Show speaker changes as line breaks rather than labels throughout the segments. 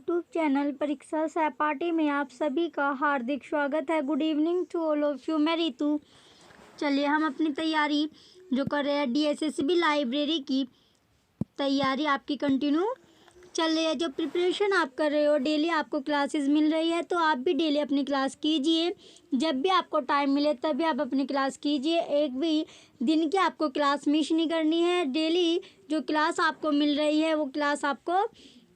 YouTube channel परीक्षा सहपाठी में आप सभी का हार्दिक स्वागत है। Good evening to all of you. मैं रितु। चलिए हम अपनी तैयारी जो कर रहे हैं DSSB लाइब्रेरी की तैयारी आपकी कंटिन्यू चल रही है। जो प्रिपरेशन आप कर रहे हो, डेली आपको क्लासेस मिल रही है, तो आप भी डेली अपनी क्लास कीजिए। जब भी आपको टाइम मिले तभी आप अपनी क्लास कीजिए। एक भी दिन की आपको क्लास मिस नहीं करनी है। डेली जो क्लास आपको मिल रही है वो क्लास आपको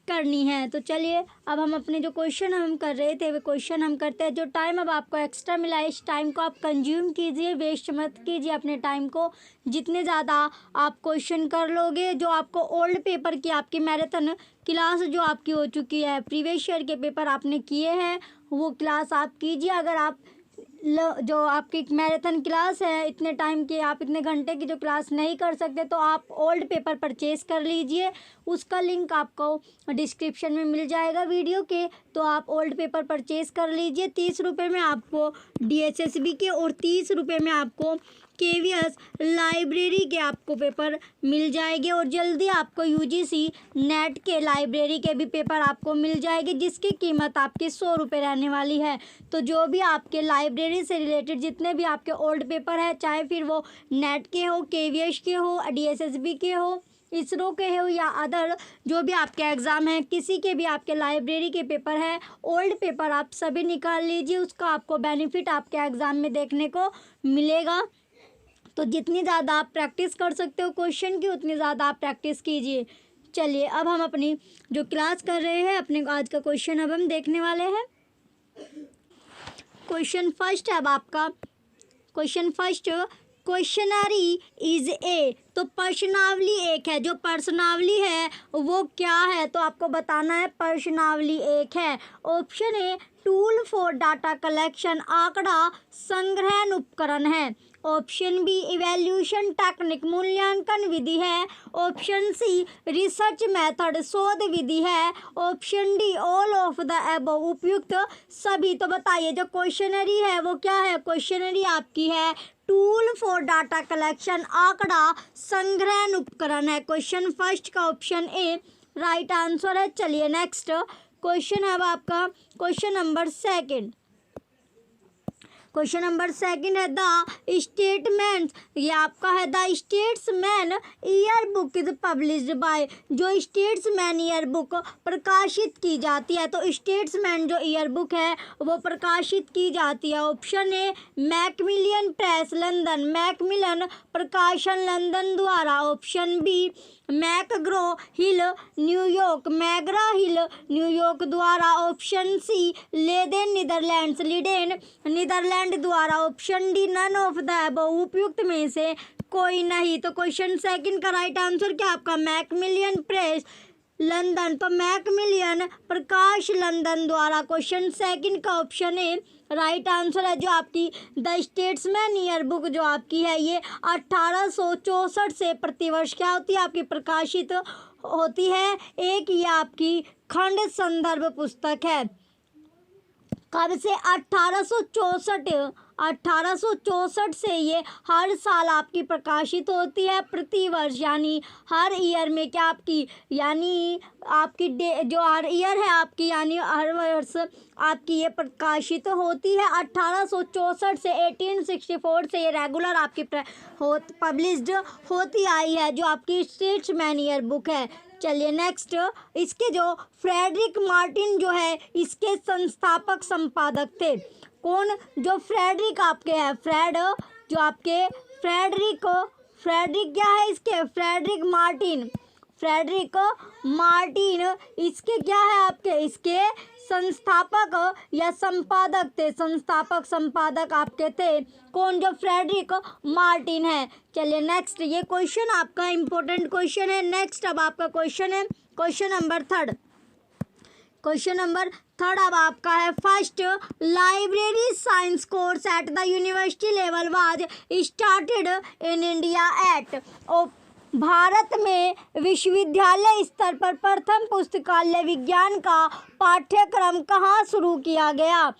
करनी है। तो चलिए अब हम अपने जो क्वेश्चन हम कर रहे थे वो क्वेश्चन हम करते हैं। जो टाइम अब आपको एक्स्ट्रा मिला है, इस टाइम को आप कंज्यूम कीजिए, वेस्ट मत कीजिए अपने टाइम को। जितने ज़्यादा आप क्वेश्चन कर लोगे, जो आपको ओल्ड पेपर की आपकी मैराथन क्लास जो आपकी हो चुकी है, प्रीवियस ईयर के पेपर आपने किए हैं, वो क्लास आप कीजिए। अगर आप जो आपकी मैराथन क्लास है, इतने टाइम की, आप इतने घंटे की जो क्लास नहीं कर सकते, तो आप ओल्ड पेपर परचेज़ कर लीजिए। उसका लिंक आपको डिस्क्रिप्शन में मिल जाएगा वीडियो के, तो आप ओल्ड पेपर परचेज़ कर लीजिए। 30 रुपये में आपको DSSB के और 30 रुपये में आपको KVS लाइब्रेरी के आपको पेपर मिल जाएंगे। और जल्दी आपको UGC नेट के लाइब्रेरी के भी पेपर आपको मिल जाएंगे, जिसकी कीमत आपकी 100 रुपये रहने वाली है। तो जो भी आपके लाइब्रेरी से रिलेटेड जितने भी आपके ओल्ड पेपर है, चाहे फिर वो नेट के हो, KVS के हो, DSSB के हो, इसरो के हो या अदर जो भी आपके एग्ज़ाम हैं, किसी के भी आपके लाइब्रेरी के पेपर है, ओल्ड पेपर आप सभी निकाल लीजिए। उसका आपको बेनिफिट आपके एग्ज़ाम में देखने को मिलेगा। तो जितनी ज़्यादा आप प्रैक्टिस कर सकते हो क्वेश्चन की, उतनी ज़्यादा आप प्रैक्टिस कीजिए। चलिए अब हम अपनी जो क्लास कर रहे हैं, अपने आज का क्वेश्चन अब हम देखने वाले हैं। क्वेश्चन फर्स्ट है अब आपका। Question first, questionnaire is a. तो प्रश्नावली एक है। जो प्रश्नावली है वो क्या है, तो आपको बताना है प्रश्नावली एक है। Option a tool for data collection, आंकड़ा संग्रहण उपकरण है। ऑप्शन बी इवैल्यूएशन टेक्निक, मूल्यांकन विधि है। ऑप्शन सी रिसर्च मेथड, शोध विधि है। Option D all of the above, उपयुक्त सभी। तो बताइए जो क्वेश्चनरी है वो क्या है। क्वेश्चनरी आपकी है टूल फॉर डाटा कलेक्शन, आंकड़ा संग्रहण उपकरण है। क्वेश्चन फर्स्ट का ऑप्शन ए राइट आंसर है। चलिए नेक्स्ट क्वेश्चन है अब आपका question number second. Question number second है द स्टेटमेंट, ये आपका है the statesman year book is published by. जो स्टेट्समैन ईयर बुक प्रकाशित की जाती है, तो स्टेट्समैन जो ईयर बुक है वो प्रकाशित की जाती है। Option A Macmillan press London, Macmillan प्रकाशन लंदन द्वारा। Option B McGraw Hill New York, McGraw Hill New York द्वारा। Option C Leiden Netherlands, Leiden Netherland द्वारा। Option D none of the above, उपयुक्त में से कोई नहीं। तो क्वेश्चन सेकंड का राइट आंसर क्या आपका मैकमिलियन प्रेस लंदन, तो मैकमिलियन प्रकाश लंदन द्वारा। क्वेश्चन सेकंड का ऑप्शन ए राइट आंसर है। जो आपकी द स्टेट्समैन ईयर बुक जो आपकी है, ये 1864 से प्रतिवर्ष क्या होती है आपकी प्रकाशित होती है। एक ये आपकी खंड संदर्भ पुस्तक है। कब से 1864 से ये हर साल आपकी प्रकाशित होती है, प्रतिवर्ष यानी हर ईयर में क्या आपकी, यानी आपकी जो हर ईयर है आपकी, यानी हर वर्ष आपकी ये प्रकाशित होती है। 1864 से 1864 से ये रेगुलर आपकी पब्लिश्ड होती आई है, जो आपकी स्टेट्समैन ईयर बुक है। चलिए नेक्स्ट, इसके जो फ्रेडरिक मार्टिन जो है इसके संस्थापक संपादक थे। कौन, जो फ्रेडरिक आपके हैं, फ्रेड जो आपके फ्रेडरिक क्या है इसके, फ्रेडरिक मार्टिन इसके क्या है आपके, इसके संस्थापक या संपादक थे। संपादक आपके थे कौन, जो फ्रेडरिक मार्टिन है। चलिए नेक्स्ट, ये क्वेश्चन आपका इम्पोर्टेंट क्वेश्चन है। नेक्स्ट अब आपका क्वेश्चन है question number third. Question number third अब आपका है first library science course at the university level was started in India at. Bharat में विश्वविद्यालय स्तर पर प्रथम पुस्तकालय विज्ञान का पाठ्यक्रम कहाँ शुरू किया गया।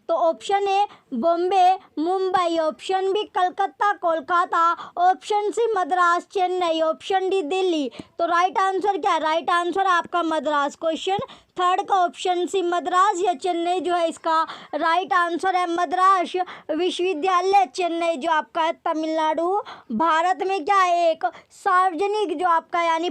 तो option A Bombay Mumbai, option B Calcutta Kolkata, option C Madras Chennai, option D Delhi. तो राइट आंसर क्या है? राइट आंसर आपका मद्रास। क्वेश्चन थर्ड का ऑप्शन सी मद्रास या चेन्नई जो है इसका राइट आंसर है मद्रास विश्वविद्यालय चेन्नई जो आपका है तमिलनाडु भारत में क्या है एक सार्वजनिक जो आपका यानी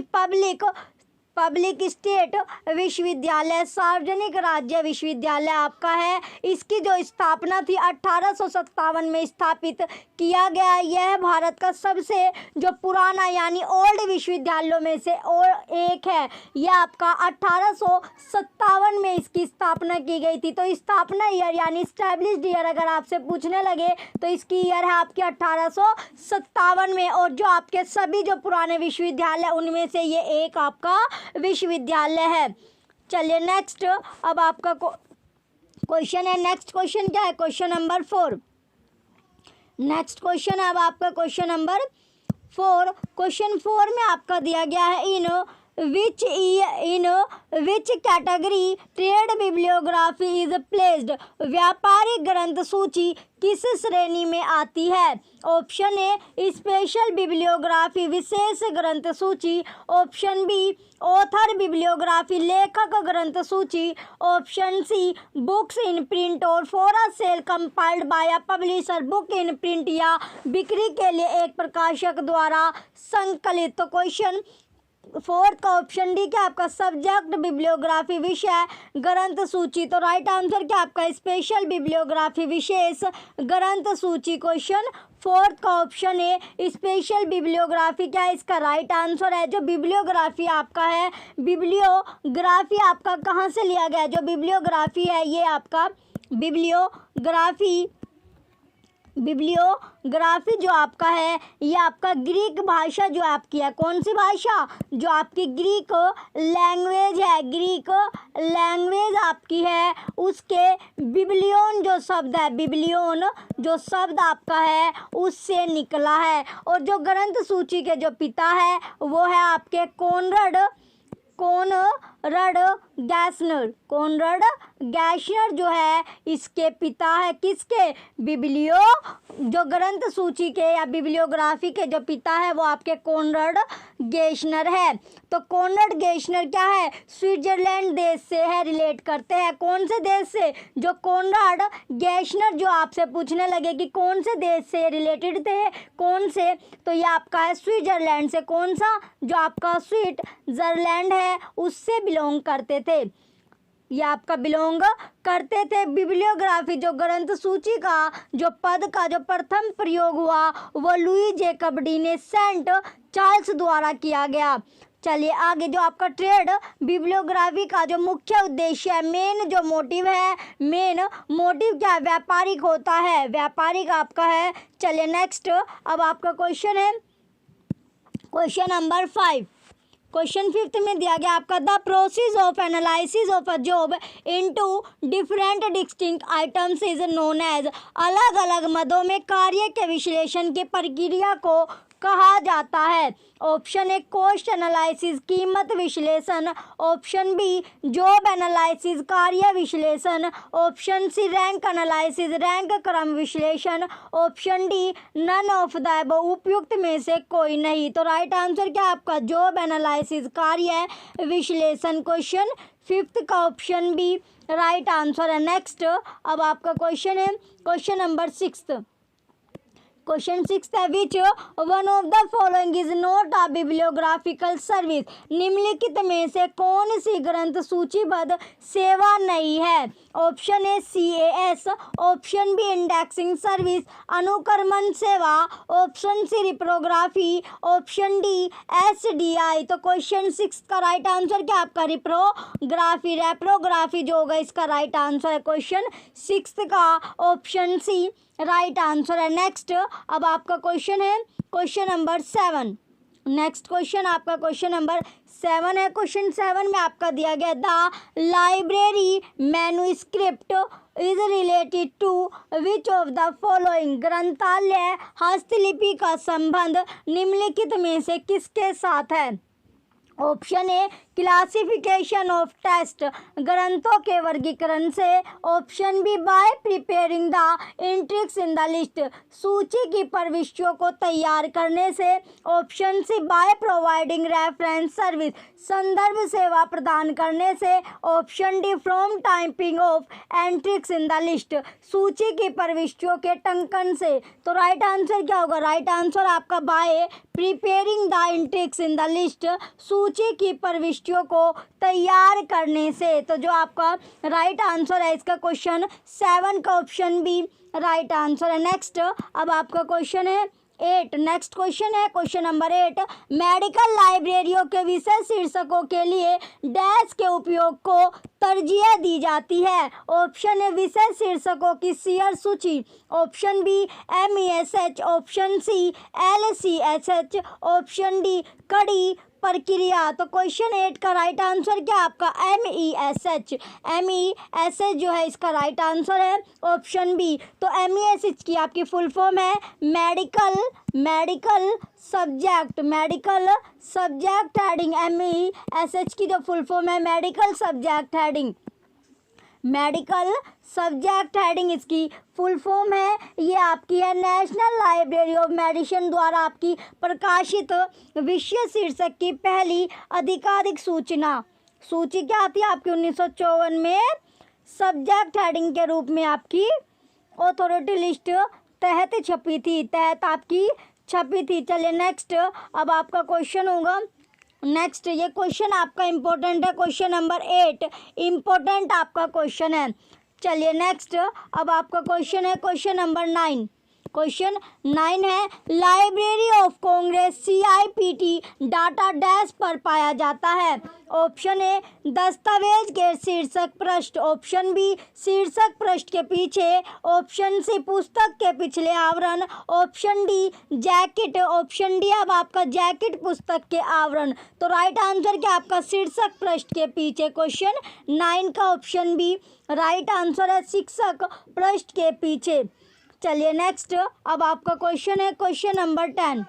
पब्लिक स्टेट विश्वविद्यालय, सार्वजनिक राज्य विश्वविद्यालय आपका है। इसकी जो स्थापना थी 1857 में स्थापित किया गया। यह भारत का सबसे जो पुराना यानी ओल्ड विश्वविद्यालयों में से एक है। यह आपका 1857 में इसकी स्थापना की गई थी। तो स्थापना ईयर यानी स्टैब्लिश्ड ईयर अगर आपसे पूछने लगे तो इसकी ईयर है आपकी 1857 में। और जो आपके सभी जो पुराने विश्वविद्यालय उनमें से ये एक आपका विश्वविद्यालय है। चलिए नेक्स्ट, अब आपका क्वेश्चन है। नेक्स्ट क्वेश्चन क्या है? Question number 4। नेक्स्ट क्वेश्चन है अब आपका क्वेश्चन नंबर 4। क्वेश्चन 4 में आपका दिया गया है in which category trade bibliography is placed, व्यापारिक ग्रंथ सूची किस श्रेणी में आती है? ऑप्शन ए स्पेशल बिब्लियोग्राफी विशेष ग्रंथ सूची, ऑप्शन बी ऑथर बिब्लियोग्राफी लेखक ग्रंथ सूची, option C books in print और for a sale compiled by a publisher, book in print या बिक्री के लिए एक प्रकाशक द्वारा संकलित। तो क्वेश्चन 4 का ऑप्शन डी क्या आपका सब्जेक्ट बिब्लियोग्राफी विषय ग्रंथ सूची। तो राइट आंसर क्या आपका स्पेशल बिब्लियोग्राफी विशेष ग्रंथ सूची। क्वेश्चन 4 का ऑप्शन ए स्पेशल बिब्लियोग्राफी क्या है इसका राइट आंसर है। जो बिब्लियोग्राफी आपका है, बिब्लियोग्राफी आपका कहाँ से लिया गया है? जो बिब्लियोग्राफी है ये आपका बिब्लियोग्राफी जो आपका है ये आपका ग्रीक भाषा जो आपकी है। कौन सी भाषा? जो आपकी ग्रीक लैंग्वेज है, ग्रीक लैंग्वेज आपकी है उसके बिब्लियोन जो शब्द है, बिब्लियोन जो शब्द आपका है उससे निकला है। और जो ग्रंथ सूची के जो पिता है वो है आपके कोनरड गैशनर जो है इसके पिता है किसके? जो ग्रंथ सूची के या बिब्लियोग्राफी के जो पिता है वो आपके कोनरड गैशनर है। तो कोनरड गैशनर क्या है? स्विट्जरलैंड देश से है, रिलेट करते हैं। कौन से देश से? जो कोनरड गैशनर जो आपसे पूछने लगे कि कौन से देश से रिलेटेड थे, कौन से? तो ये आपका है स्विट्जरलैंड से। कौन सा? जो आपका स्विट्जरलैंड है उससे बिलोंग करते थे, ये आपका बिलोंग करते थे। बिब्लियोग्राफी जो ग्रंथ सूची का जो पद का जो प्रथम प्रयोग हुआ वो लुई जेकब डी ने सेंट चार्ल्स द्वारा किया गया। चलिए आगे, जो आपका ट्रेड बिब्लियोग्राफी का जो मुख्य उद्देश्य है, मेन जो मोटिव है, मेन मोटिव क्या है? व्यापारिक होता है, व्यापारिक आपका है। चलिए नेक्स्ट, अब आपका क्वेश्चन है क्वेश्चन नंबर 5। क्वेश्चन 5 में दिया गया आपका the process of analysis of a job into different distinct items is known as, अलग अलग मदों में कार्य के विश्लेषण की प्रक्रिया को कहा जाता है। ऑप्शन ए कॉस्ट एनालिसिस कीमत विश्लेषण, ऑप्शन बी जॉब एनालिसिस कार्य विश्लेषण, option C rank analysis rank क्रम विश्लेषण, option D none of the above उपयुक्त में से कोई नहीं। तो राइट आंसर क्या आपका? जॉब एनालिसिस कार्य विश्लेषण। क्वेश्चन 5 का ऑप्शन बी राइट आंसर है। नेक्स्ट, अब आपका क्वेश्चन है क्वेश्चन नंबर 6। क्वेश्चन 6 है which one of the following is not a bibliographical service, निम्नलिखित में से कौन सी ग्रंथ सूचीबद्ध सेवा नहीं है? Option A CAS, option B indexing service अनुक्रमण सेवा, option C reprography, option D SDI। तो क्वेश्चन 6 का राइट आंसर क्या आपका? रिप्रोग्राफी, रेप्रोग्राफी जो होगा इसका राइट आंसर है। क्वेश्चन 6 का ऑप्शन सी राइट आंसर है। नेक्स्ट, अब आपका क्वेश्चन है क्वेश्चन नंबर 7। नेक्स्ट क्वेश्चन आपका क्वेश्चन नंबर 7 है। क्वेश्चन 7 में आपका दिया गया the library manuscript is related to which of the following, ग्रंथालय हस्तलिपि का संबंध निम्नलिखित में से किसके साथ है? Option A classification of test ग्रंथों के वर्गीकरण से, option B by preparing the entries in the list सूची की प्रविष्टियों को तैयार करने से, option C by providing reference service संदर्भ सेवा प्रदान करने से, option D from typing of entries in the list सूची की प्रविष्टियों के टंकन से। तो राइट आंसर क्या होगा? राइट आंसर आपका bye preparing the entries in the list सूची की प्रविष्टियों को तैयार करने से। तो जो आपका राइट आंसर है इसका क्वेश्चन 7 का ऑप्शन बी राइट आंसर है। नेक्स्ट अब आपका क्वेश्चन है 8। नेक्स्ट क्वेश्चन है क्वेश्चन नंबर 8, मेडिकल लाइब्रेरियों के विषय शीर्षकों के लिए डैश के उपयोग को तरजीह दी जाती है। ऑप्शन ए विषय शीर्षकों की शेयर सूची, option B MESH, option C LCSH, option D कड़ी प्रक्रिया। तो क्वेश्चन 8 का राइट आंसर क्या आपका? MESH। MESH जो है इसका राइट आंसर है ऑप्शन बी। तो MESH की आपकी फुल फॉर्म है मेडिकल सब्जेक्ट हेडिंग। MESH की जो फुल फॉर्म है मेडिकल सब्जेक्ट हेडिंग इसकी फुल फॉर्म है। ये आपकी है नेशनल लाइब्रेरी ऑफ मेडिसिन द्वारा आपकी प्रकाशित विषय शीर्षक की पहली आधिकारिक सूची क्या आती है आपकी 1954 में सब्जेक्ट हेडिंग के रूप में आपकी अथॉरिटी लिस्ट तहत छपी थी। चलिए नेक्स्ट अब आपका क्वेश्चन होगा। नेक्स्ट ये क्वेश्चन आपका इम्पोर्टेंट है, क्वेश्चन नंबर 8 इम्पोर्टेंट आपका क्वेश्चन है। चलिए नेक्स्ट अब आपका क्वेश्चन है क्वेश्चन नंबर 9। क्वेश्चन 9 है library of Congress CIPT data dash पर पाया जाता है। ऑप्शन ए दस्तावेज के शीर्षक पृष्ठ, ऑप्शन बी शीर्षक पृष्ठ के पीछे, ऑप्शन सी पुस्तक के पिछले आवरण, option D jacket, option D अब आपका जैकेट पुस्तक के आवरण। तो राइट आंसर क्या आपका? शीर्षक पृष्ठ के पीछे। क्वेश्चन 9 का ऑप्शन बी राइट आंसर है शीर्षक पृष्ठ के पीछे। चलिए नेक्स्ट अब आपका क्वेश्चन है क्वेश्चन नंबर 10।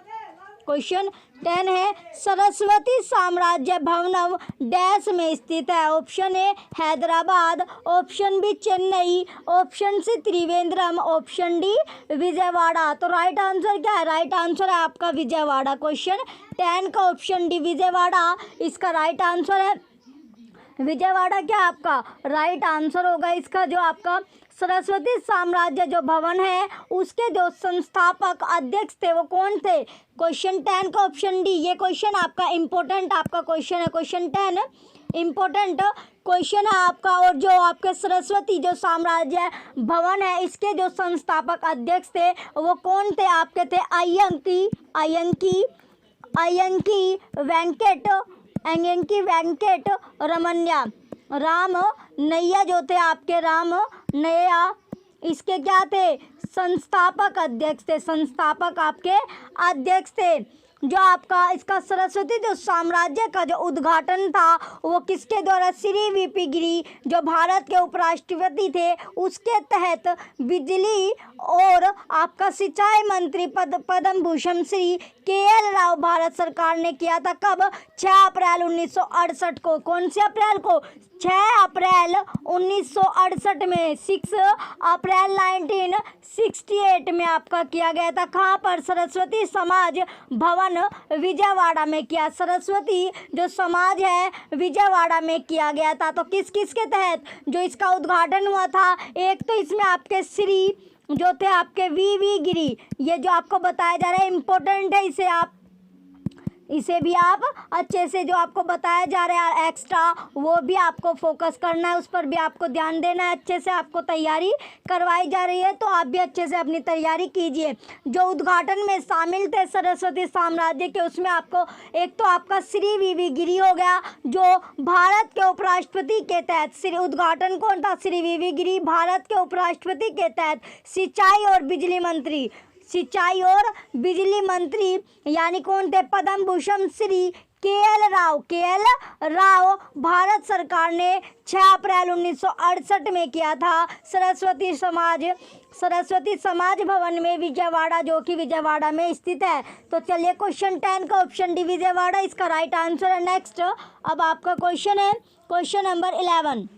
क्वेश्चन 10 है सरस्वती साम्राज्य भवन डैश में स्थित है। Option A Hyderabad, option B Chennai, option C Trivandrum, option D Vijayawada. तो राइट आंसर क्या है? राइट आंसर है आपका विजयवाड़ा। क्वेश्चन 10 का ऑप्शन डी विजयवाड़ा इसका राइट आंसर है। विजयवाड़ा क्या आपका राइट आंसर होगा इसका। जो आपका सरस्वती साम्राज्य जो भवन है उसके जो संस्थापक अध्यक्ष थे वो कौन थे? क्वेश्चन 10 का ऑप्शन डी। ये क्वेश्चन आपका इम्पोर्टेंट आपका क्वेश्चन है। क्वेश्चन 10 इम्पोर्टेंट क्वेश्चन है आपका। और जो आपके सरस्वती जो साम्राज्य भवन है इसके जो संस्थापक अध्यक्ष थे वो कौन थे आपके? थे अय्यंकी वेंकट रमन्या। राम नैया जो थे आपके राम नैया इसके क्या थे? संस्थापक अध्यक्ष थे। संस्थापक आपके अध्यक्ष थे। जो आपका इसका सरस्वती जो साम्राज्य का जो उद्घाटन था वो किसके द्वारा? श्री VP गिरी जो भारत के उपराष्ट्रपति थे उसके तहत बिजली और आपका सिंचाई मंत्री पद्म भूषण श्री KL राव भारत सरकार ने किया था। कब? 6 अप्रैल 1968 को। कौन से अप्रैल को? 6 अप्रैल 1968 में। 6 अप्रैल 1968 में आपका किया गया था। कहाँ पर? सरस्वती समाज भवन विजयवाड़ा में किया। सरस्वती जो समाज है विजयवाड़ा में किया गया था। तो किस किस के तहत जो इसका उद्घाटन हुआ था? एक तो इसमें आपके श्री जो थे आपके VV गिरी, ये जो आपको बताया जा रहा है इम्पोर्टेंट है। इसे भी आप अच्छे से जो आपको बताया जा रहा है एक्स्ट्रा वो भी आपको फोकस करना है, उस पर भी आपको ध्यान देना है। अच्छे से आपको तैयारी करवाई जा रही है तो आप भी अच्छे से अपनी तैयारी कीजिए। जो उद्घाटन में शामिल थे सरस्वती साम्राज्य के उसमें आपको एक तो आपका श्री VV गिरी हो गया जो भारत के उपराष्ट्रपति के तहत। श्री उद्घाटन कौन था? श्री VV गिरी भारत के उपराष्ट्रपति के तहत सिंचाई और बिजली मंत्री। सिंचाई और बिजली मंत्री यानी कौन थे? पद्म भूषण श्री के.एल. राव। के.एल. राव भारत सरकार ने 6 अप्रैल 1968 में किया था सरस्वती समाज भवन में विजयवाड़ा, जो कि विजयवाड़ा में स्थित है। तो चलिए क्वेश्चन 10 का ऑप्शन डी विजयवाड़ा इसका राइट आंसर है। नेक्स्ट अब आपका क्वेश्चन है क्वेश्चन नंबर 11।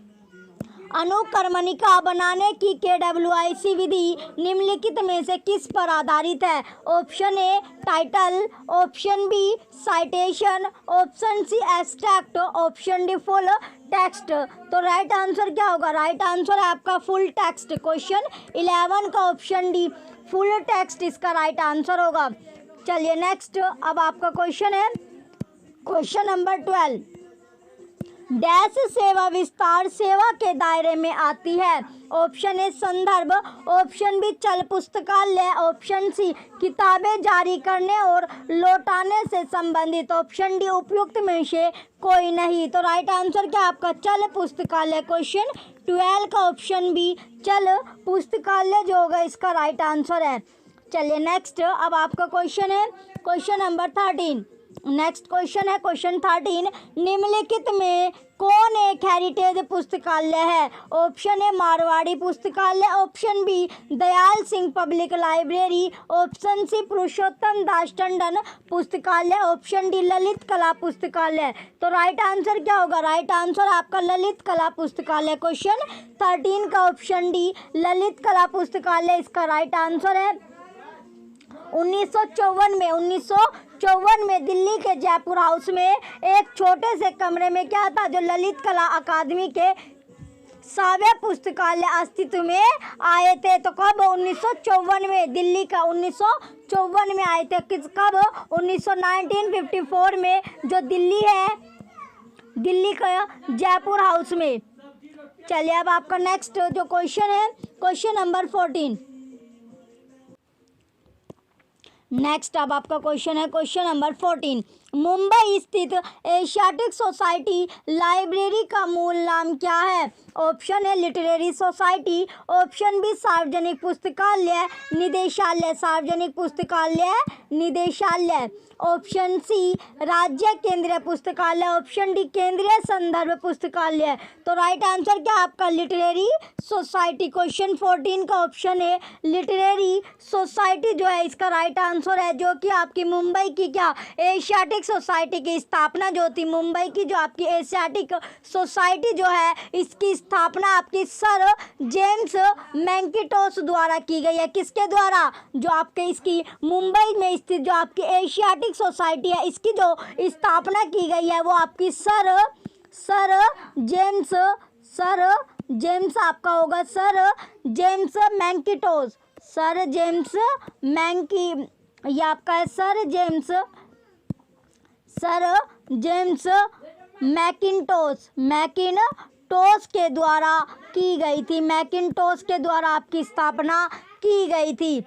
अनुक्रमणिका बनाने की KWIC विधि निम्नलिखित में से किस पर आधारित है? Option A title, option B citation, option C abstract, option D full text. तो राइट आंसर क्या होगा? राइट आंसर है आपका फुल टेक्स्ट। क्वेश्चन 11 का ऑप्शन डी फुल टेक्स्ट इसका राइट आंसर होगा। चलिए नेक्स्ट अब आपका क्वेश्चन है क्वेश्चन नंबर 12। डैश सेवा विस्तार सेवा के दायरे में आती है? ऑप्शन ए संदर्भ, ऑप्शन बी चल पुस्तकालय, ऑप्शन सी किताबें जारी करने और लौटाने से संबंधित, ऑप्शन डी उपयुक्त में से कोई नहीं। तो राइट आंसर क्या आपका? चल पुस्तकालय। क्वेश्चन 12 का ऑप्शन बी चल पुस्तकालय जो होगा इसका राइट आंसर है। चलिए नेक्स्ट अब आपका क्वेश्चन है क्वेश्चन नंबर 13। नेक्स्ट क्वेश्चन है क्वेश्चन 13। निम्नलिखित में कौन एक हेरिटेज पुस्तकालय है? ऑप्शन ए मारवाड़ी पुस्तकालय, option B Dayal Singh public library, option C Purushottam Das Tandon पुस्तकालय, ऑप्शन डी ललित कला पुस्तकालय। तो राइट आंसर क्या होगा? राइट आंसर आपका ललित कला पुस्तकालय। क्वेश्चन 13 का ऑप्शन डी ललित कला पुस्तकालय इसका राइट आंसर है। 1954 में दिल्ली के जयपुर हाउस में एक छोटे से कमरे में क्या था? जो ललित कला अकादमी के 7वें पुस्तकालय अस्तित्व में आए थे। तो कब? 1954 में। दिल्ली का 1954 में आए थे। किस कब? 1954 में जो दिल्ली है, दिल्ली का जयपुर हाउस में। चलिए अब आपका नेक्स्ट जो क्वेश्चन है क्वेश्चन नंबर 14। नेक्स्ट अब आपका क्वेश्चन है क्वेश्चन नंबर 14। मुंबई स्थित एशियाटिक सोसाइटी लाइब्रेरी का मूल नाम क्या है? Option A literary society, option B सार्वजनिक पुस्तकालय निदेशालय, सार्वजनिक पुस्तकालय निदेशालय, ऑप्शन सी राज्य केंद्रीय पुस्तकालय, ऑप्शन डी केंद्रीय संदर्भ पुस्तकालय। तो राइट आंसर क्या आपका? Literary society. क्वेश्चन 14 का ऑप्शन है लिटरेरी सोसाइटी जो है इसका राइट आंसर है, जो कि आपकी मुंबई की क्या एशियाटिक सोसाइटी की स्थापना जो थी, मुंबई की जो आपकी एशियाटिक सोसाइटी जो है इसकी स्थापना आपकी सर जेम्स मैकिन्टोश द्वारा की गई है। किसके द्वारा? जो आपके इसकी मुंबई में स्थित जो आपकी एशियाटिक सोसाइटी है इसकी जो स्थापना की गई है वो आपकी सर जेम्स आपका होगा sir James Macintosh. Sir James ये आपका है सर जेम्स मैकिन्टोश के द्वारा की गई थी। मैकिन्टोश के द्वारा आपकी स्थापना की गई थी।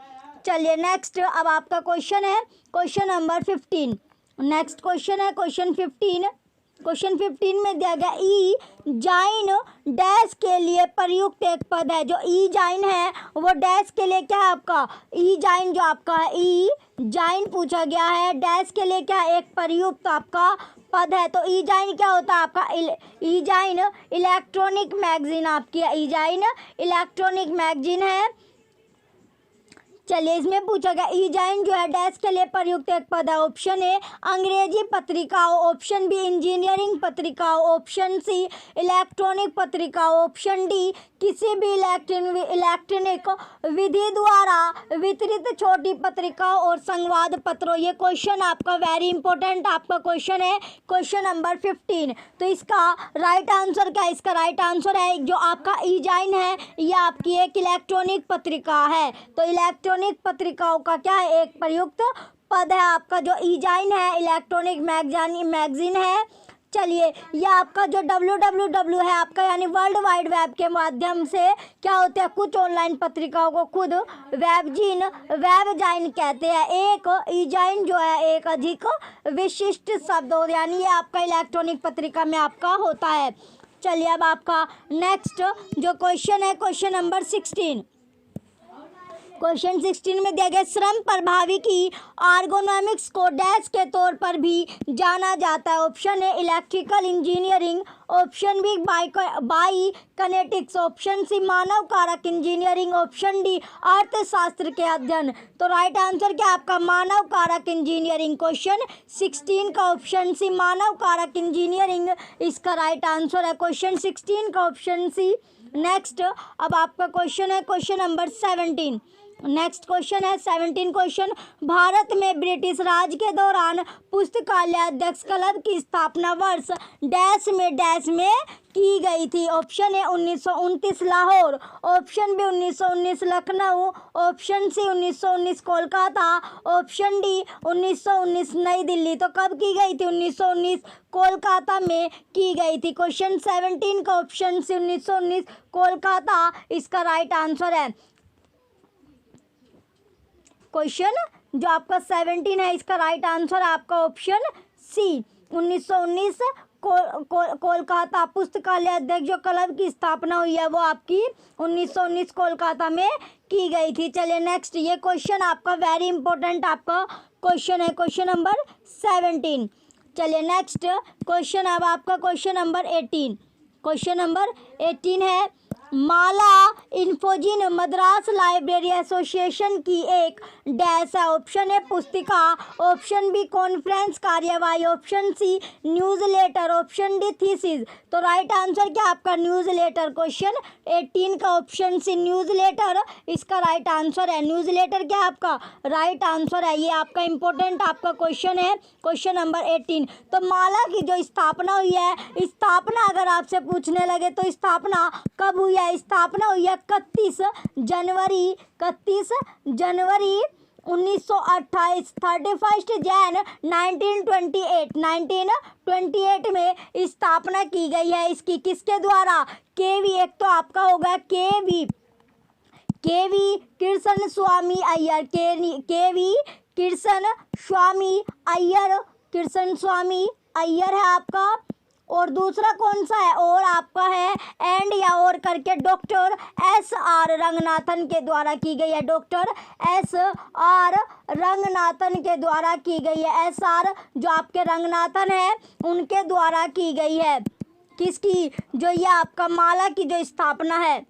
चलिए नेक्स्ट अब आपका क्वेश्चन है क्वेश्चन नंबर 15। नेक्स्ट क्वेश्चन है क्वेश्चन 15। क्वेश्चन 15 में दिया गया ई जाइन डैश के लिए प्रयुक्त एक पद है। जो ई जाइन है वो डैश के लिए क्या है आपका? ई जाइन जो आपका है ई जाइन पूछा गया है, डैश के लिए क्या एक प्रयुक्त आपका पद है। तो ई जाइन क्या होता है आपका? ई जाइन इलेक्ट्रॉनिक मैगजीन आपकी है। ई जाइन इलेक्ट्रॉनिक मैगजीन है। चलिए इसमें पूछा गया ई जाइन जो है डैश के लिए प्रयुक्त एक पद है। ऑप्शन ए अंग्रेजी पत्रिकाओं, ऑप्शन बी इंजीनियरिंग पत्रिकाओं, ऑप्शन सी इलेक्ट्रॉनिक पत्रिकाओं, ऑप्शन डी किसी भी इलेक्ट्रॉनिक विधि द्वारा वितरित छोटी पत्रिकाओं और संवाद पत्रों। ये क्वेश्चन आपका वेरी इंपॉर्टेंट आपका क्वेश्चन है क्वेश्चन नंबर 15। तो इसका राइट आंसर क्या है? इसका राइट आंसर है जो आपका ई जाइन है ये आपकी एक इलेक्ट्रॉनिक पत्रिका है। तो इलेक्ट्रॉनिक पत्रिकाओं का क्या है? एक प्रयुक्त पद है आपका जो ई जाइन है, इलेक्ट्रॉनिक मैगजीन है। चलिए ये आपका जो www है आपका यानी वर्ल्ड वाइड वेब के माध्यम से क्या होते हैं? कुछ ऑनलाइन पत्रिकाओं को खुद वेब जाइन कहते हैं। एक ई जाइन जो है एक अधिक विशिष्ट शब्द हो, यानी ये आपका इलेक्ट्रॉनिक पत्रिका में आपका होता है। चलिए अब आपका नेक्स्ट जो क्वेश्चन है क्वेश्चन नंबर 16। क्वेश्चन 16 में दिया गया श्रम प्रभावी की आर्गोनॉमिक्स को डैश के तौर पर भी जाना जाता है। Option A electrical engineering, option B biokinetics, option C मानव कारक इंजीनियरिंग, ऑप्शन डी अर्थशास्त्र के अध्ययन। तो राइट आंसर क्या आपका मानव कारक इंजीनियरिंग। क्वेश्चन 16 का ऑप्शन सी मानव कारक इंजीनियरिंग इसका राइट आंसर है। क्वेश्चन 16 का ऑप्शन सी। नेक्स्ट अब आपका क्वेश्चन है क्वेश्चन नंबर 17। नेक्स्ट क्वेश्चन है 17 क्वेश्चन, भारत में ब्रिटिश राज के दौरान पुस्तकालय अध्यक्ष क्लब की स्थापना वर्ष डैश में की गई थी। Option A 1929 Lahore, option B 1919 Lucknow, option C 1919 Kolkata, option D 1919 नई दिल्ली। तो कब की गई थी? 1919 कोलकाता में की गई थी। क्वेश्चन 17 का ऑप्शन सी 1919 कोलकाता इसका राइट आंसर है। क्वेश्चन जो आपका 17 है इसका राइट आंसर आपका ऑप्शन सी 1919 कोलकाता पुस्तकालय अध्यक्ष जो क्लब की स्थापना हुई है वो आपकी 1919 कोलकाता में की गई थी। चलिए नेक्स्ट ये क्वेश्चन आपका वेरी इंपॉर्टेंट आपका क्वेश्चन है क्वेश्चन नंबर 17। चलिए नेक्स्ट क्वेश्चन अब आपका क्वेश्चन नंबर 18। क्वेश्चन नंबर 18 है Mala infozine Madras library association की एक डैश है। ऑप्शन ए पुस्तिका, ऑप्शन बी कॉन्फ्रेंस कार्यवाही, option C newsletter, option D thesis. तो राइट आंसर क्या आपका न्यूज़लेटर। क्वेश्चन 18 का ऑप्शन सी न्यूज़लेटर इसका राइट आंसर है। न्यूज़लेटर क्या आपका राइट आंसर है। ये आपका इंपॉर्टेंट आपका क्वेश्चन है क्वेश्चन नंबर 18। तो माला की जो स्थापना हुई है, स्थापना अगर आपसे पूछने लगे तो स्थापना कब हुई है? स्थापना हुई है 31 जनवरी 1928, 31 जैन 1928 में स्थापना की गई है इसकी। किसके द्वारा? केवी, एक तो आपका होगा केवी कृष्ण स्वामी अय्यर, केवी कृष्ण स्वामी अय्यर है आपका। और दूसरा कौन सा है? और आपका है एंड या और करके डॉक्टर SR रंगनाथन के द्वारा की गई है। डॉक्टर SR रंगनाथन के द्वारा की गई है। SR जो आपके रंगनाथन है उनके द्वारा की गई है। किसकी? जो ये आपका माला की जो स्थापना है,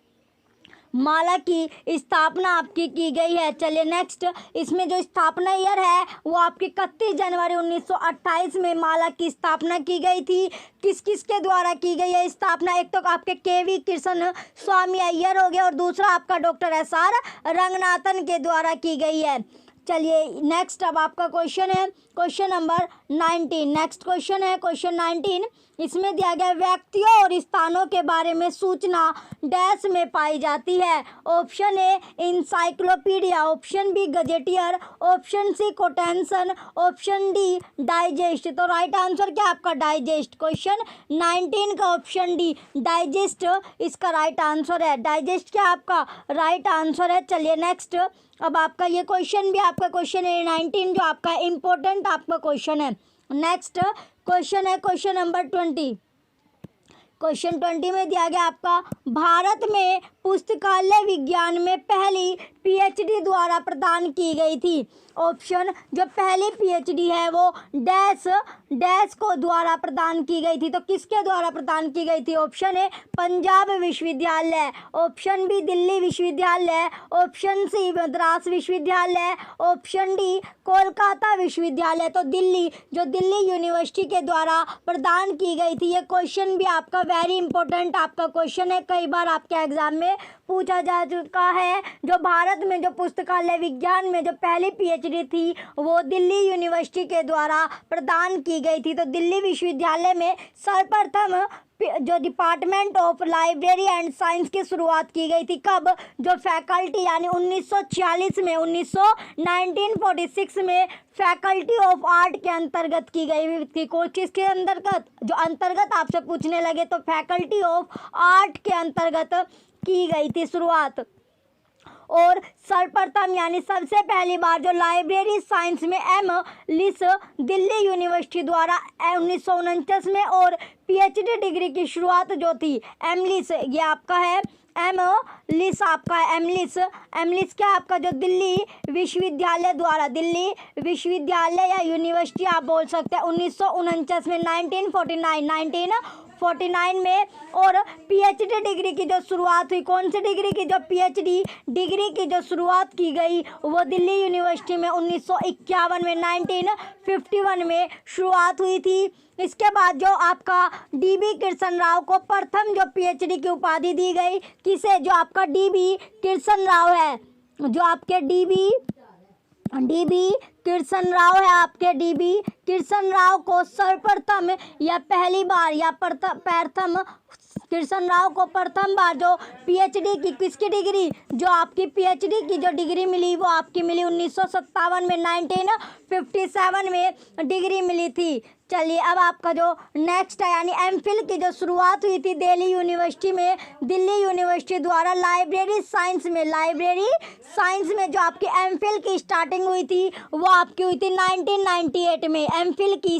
माला की स्थापना आपकी की गई है। चलिए नेक्स्ट इसमें जो स्थापना ईयर है वो आपकी 31 जनवरी 1928 में माला की स्थापना की गई थी। किस किस के द्वारा की गई है स्थापना? एक तो आपके केवी कृष्ण स्वामी अय्यर हो गया और दूसरा आपका डॉक्टर SR रंगनाथन के द्वारा की गई है। चलिए नेक्स्ट अब आपका क्वेश्चन है क्वेश्चन नंबर 19। नेक्स्ट क्वेश्चन है क्वेश्चन 19। इसमें दिया गया व्यक्तियों और स्थानों के बारे में सूचना डैश में पाई जाती है। Option A encyclopaedia, option B gazetteer, option C quotation, option D digest. तो राइट आंसर क्या आपका? डाइजेस्ट। क्वेश्चन 19 का ऑप्शन डी डाइजेस्ट इसका राइट आंसर है। डाइजेस्ट क्या आपका राइट आंसर है। चलिए नेक्स्ट अब आपका ये क्वेश्चन भी आपका क्वेश्चन है 19 जो आपका इम्पोर्टेंट आपका क्वेश्चन है। नेक्स्ट क्वेश्चन है क्वेश्चन नंबर 20। क्वेश्चन 20 में दिया गया आपका भारत में पुस्तकालय विज्ञान में पहली PhD द्वारा प्रदान की गई थी। ऑप्शन जो पहली PhD है वो डैश को द्वारा प्रदान की गई थी। तो किसके द्वारा प्रदान की गई थी? ऑप्शन ए पंजाब विश्वविद्यालय, ऑप्शन बी दिल्ली विश्वविद्यालय, ऑप्शन सी मद्रास विश्वविद्यालय, ऑप्शन डी कोलकाता विश्वविद्यालय। तो दिल्ली जो दिल्ली यूनिवर्सिटी के द्वारा प्रदान की गई थी। ये क्वेश्चन भी आपका वेरी इंपॉर्टेंट आपका क्वेश्चन है, कई बार आपके एग्जाम में पूछा जा चुका है। जो भारत में जो पुस्तकालय विज्ञान में जो पहली PhD थी वो दिल्ली यूनिवर्सिटी के द्वारा प्रदान की गई थी। तो दिल्ली विश्वविद्यालय में सर्वप्रथम जो department of library and science की शुरुआत की गई थी। कब? जो फैकल्टी यानी 1946 में 1946 में फैकल्टी ऑफ आर्ट के अंतर्गत की गई थी। किसके अंतर्गत? जो अंतर्गत आपसे पूछने लगे तो फैकल्टी ऑफ आर्ट के अंतर्गत की गई थी शुरुआत। और सर्वप्रथम यानी सबसे पहली बार जो लाइब्रेरी साइंस में लिस दिल्ली यूनिवर्सिटी द्वारा 1949 में और PhD डिग्री की शुरुआत जो थी लिस ये आपका है एमलिस आपका है, एमलिस क्या आपका जो दिल्ली विश्वविद्यालय द्वारा, दिल्ली विश्वविद्यालय या यूनिवर्सिटी आप बोल सकते हैं, 1949 में 1949 में। और पीएचडी डिग्री की जो शुरुआत हुई, कौन सी डिग्री की, जो पीएचडी डिग्री की जो शुरुआत की गई वो दिल्ली यूनिवर्सिटी में 1951 में 1951 में शुरुआत हुई थी। इसके बाद जो आपका डीबी किरसन राव को प्रथम जो पीएचडी की उपाधि दी गई, किसे, जो आपका डीबी किरसन राव है, जो आपके डीबी किरसन राव है, आपके डीबी किरसन राव को सर्वप्रथम या पहली बार या प्रथम किरसन राव को प्रथम बार जो पीएचडी की, किसकी डिग्री, जो आपकी पीएचडी की जो डिग्री मिली वो आपकी मिली 1957 में, 1957 में डिग्री मिली थी। चलिए अब आपका जो नेक्स्ट है यानी एमफिल की जो शुरुआत हुई थी दिल्ली यूनिवर्सिटी द्वारा लाइब्रेरी साइंस में जो आपकी एमफिल की स्टार्टिंग हुई थी वो आपकी हुई थी 1998 में। एमफिल की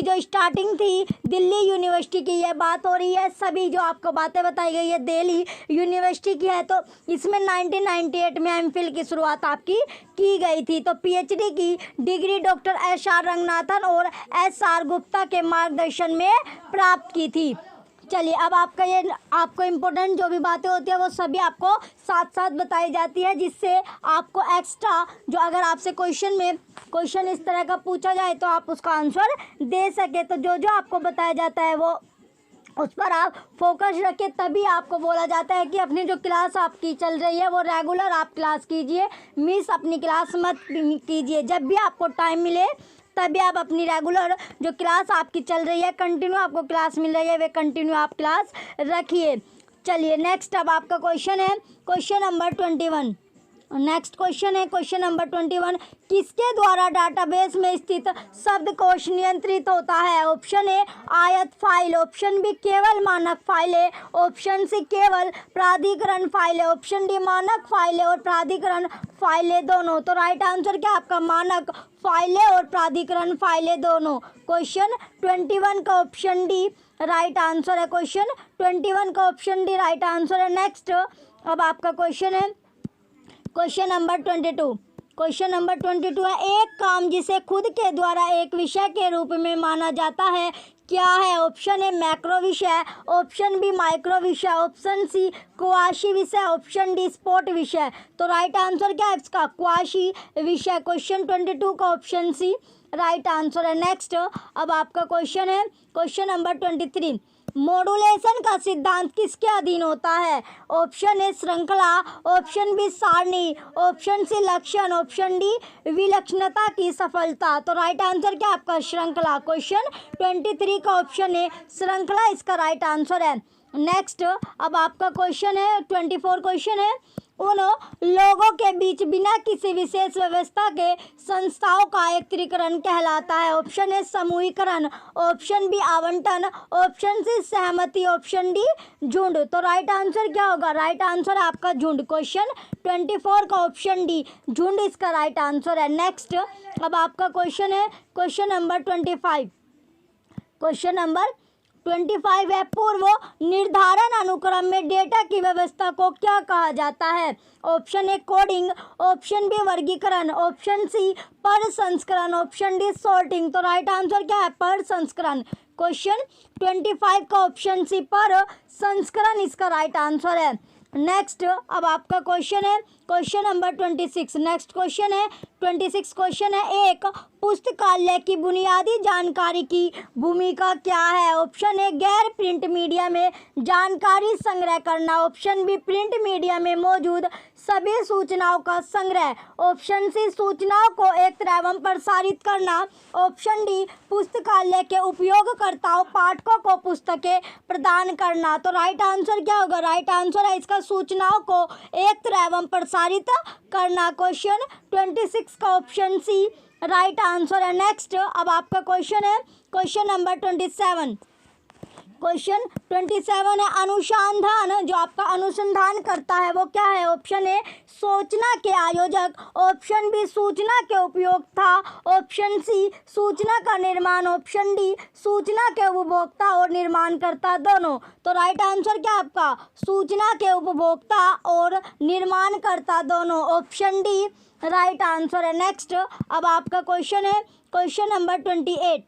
जो स्टार्टिंग थी दिल्ली यूनिवर्सिटी की, ये बात हो रही है, सभी जो आपको बातें बताई गई है दिल्ली यूनिवर्सिटी की है, तो इसमें 1998 में एमफिल की शुरुआत आपकी की गई थी। तो पीएचडी की डिग्री डॉक्टर एस.आर. रंगनाथन और एस.आर. गुप्ता के मार्गदर्शन में प्राप्त की थी। चलिए अब आपका ये आपको इम्पोर्टेंट जो भी बातें होती है वो सभी आपको साथ साथ बताई जाती है, जिससे आपको एक्स्ट्रा जो अगर आपसे क्वेश्चन इस तरह का पूछा जाए तो आप उसका आंसर दे सके। तो जो आपको बताया जाता है वो उस पर आप फोकस रखें, तभी आपको बोला जाता है कि अपनी जो क्लास आपकी चल रही है वो रेगुलर आप क्लास कीजिए, मिस अपनी क्लास मत कीजिए। जब भी आपको टाइम मिले तभी आप अपनी रेगुलर जो क्लास आपकी चल रही है, कंटिन्यू आपको क्लास मिल रही है, वे कंटिन्यू आप क्लास रखिए। चलिए नेक्स्ट अब आपका क्वेश्चन है क्वेश्चन नंबर 21। नेक्स्ट क्वेश्चन है क्वेश्चन नंबर 21, किसके द्वारा डाटाबेस में स्थित शब्दकोश नियंत्रित होता है? ऑप्शन ए आयत फाइल, ऑप्शन बी केवल मानक फाइलें, ऑप्शन सी केवल प्राधिकरण फाइलें, ऑप्शन डी मानक फाइलें और प्राधिकरण फाइलें दोनों। तो राइट आंसर क्या आपका मानक फाइलें और प्राधिकरण फाइलें दोनों। क्वेश्चन 21 का ऑप्शन डी राइट आंसर है। क्वेश्चन 21 का ऑप्शन डी राइट आंसर है। नेक्स्ट अब आपका क्वेश्चन है क्वेश्चन नंबर 22। क्वेश्चन नंबर 22 है, एक काम जिसे खुद के द्वारा एक विषय के रूप में माना जाता है क्या है? ऑप्शन ए मैक्रो विषय, ऑप्शन बी माइक्रो विषय, ऑप्शन सी क्वाशी विषय, ऑप्शन डी स्पोर्ट विषय। तो राइट आंसर क्या है इसका? क्वाशी विषय। क्वेश्चन 22 का ऑप्शन सी राइट आंसर है। नेक्स्ट अब आपका क्वेश्चन है क्वेश्चन नंबर 23, मॉड्यूलेशन का सिद्धांत किसके अधीन होता है? ऑप्शन ए श्रृंखला, ऑप्शन बी सारणी, ऑप्शन सी लक्षण, ऑप्शन डी विलक्षणता की सफलता। तो राइट आंसर क्या आपका? श्रृंखला। क्वेश्चन 23 का ऑप्शन ए श्रृंखला इसका राइट आंसर है। नेक्स्ट अब आपका क्वेश्चन है 24 क्वेश्चन है, उन लोगों के बीच बिना किसी विशेष व्यवस्था के संस्थाओं का एकत्रीकरण कहलाता है। ऑप्शन ए समूहीकरण, ऑप्शन बी आवंटन, ऑप्शन सी सहमति, ऑप्शन डी झुंड। तो राइट आंसर क्या होगा? राइट आंसर है आपका झुंड। क्वेश्चन 24 का ऑप्शन डी झुंड इसका राइट आंसर है। नेक्स्ट अब आपका क्वेश्चन है क्वेश्चन नंबर 25। क्वेश्चन नंबर 25 है, पूर्व निर्धारण अनुक्रम में डेटा की व्यवस्था को क्या कहा जाता है? Option A coding, option B वर्गीकरण, ऑप्शन सी पर संस्करण, ऑप्शन डी सॉर्टिंग। तो राइट आंसर क्या है? पर संस्करण। क्वेश्चन 25 का ऑप्शन सी पर संस्करण इसका राइट आंसर है। नेक्स्ट अब आपका क्वेश्चन है क्वेश्चन नंबर 26। नेक्स्ट क्वेश्चन है 26 क्वेश्चन है, एक पुस्तकालय की बुनियादी जानकारी की भूमिका क्या है? ऑप्शन ए गैर प्रिंट मीडिया में जानकारी संग्रह करना, ऑप्शन बी प्रिंट मीडिया में मौजूद सभी सूचनाओं का संग्रह, ऑप्शन सी सूचनाओं को एकत्र एवं प्रसारित करना, ऑप्शन डी पुस्तकालय के उपयोगकर्ताओं पाठकों को पुस्तकें प्रदान करना। तो राइट आंसर क्या होगा? राइट आंसर है इसका सूचनाओं को एकत्र एवं प्रसारित करना। क्वेश्चन 26 का ऑप्शन सी राइट आंसर है। नेक्स्ट अब आपका क्वेश्चन है क्वेश्चन नंबर 27। क्वेश्चन 27 है अनुसंधान, जो आपका अनुसंधान करता है वो क्या है? ऑप्शन ए सूचना के आयोजक, ऑप्शन बी सूचना के उपयोक्ता, ऑप्शन सी सूचना का निर्माण, ऑप्शन डी सूचना के उपभोक्ता और निर्माणकर्ता दोनों। तो राइट आंसर क्या आपका? सूचना के उपभोक्ता और निर्माणकर्ता दोनों, ऑप्शन डी राइट आंसर है। नेक्स्ट अब आपका क्वेश्चन है क्वेश्चन नंबर 28,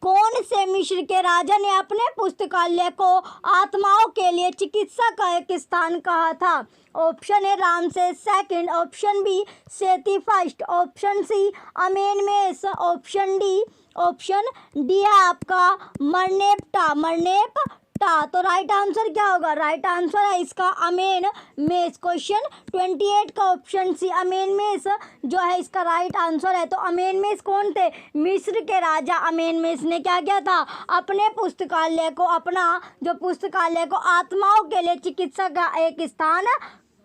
कौन से मिस्र के राजा ने अपने पुस्तकालय को आत्माओं के लिए चिकित्सा का एक स्थान कहा था? Option A Ramses second, option B Seti first, option C Amenmesse, option D है आपका मरनेप्टा। तो राइट आंसर क्या होगा? राइट आंसर है इसका अमेनमेस। क्वेश्चन 28 का ऑप्शन सी अमेनमेस जो है इसका राइट आंसर है। तो अमेनमेस कौन थे? मिस्र के राजा अमेनमेस ने क्या किया था? अपने पुस्तकालय को को आत्माओं के लिए चिकित्सा का एक स्थान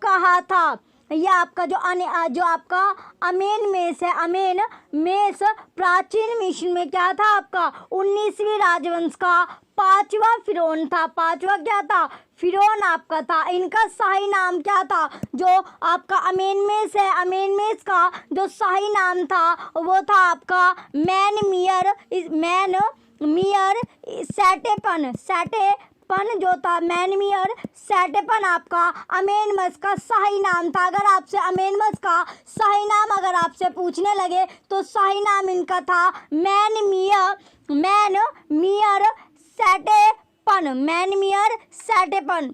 कहा था। यह आपका जो आपका अमेनमेस है, अमेनमेस प्राचीन मिस्र में क्या था? आपका 19वीं राजवंश का 5वां फिरौन था। 5वां क्या था? फिरौन आपका था। इनका शाही नाम क्या था? जो आपका अमेनमेस है, अमेनमेस का जो शाही नाम था वो था आपका मैनमियर सैटेपन जो था, मैनमियर सैटेपन आपका अमेनमस का शाही नाम था। अगर आपसे अमेनमस का शाही नाम अगर आपसे पूछने लगे तो शाही नाम इनका था मैनमियर सैटेपन।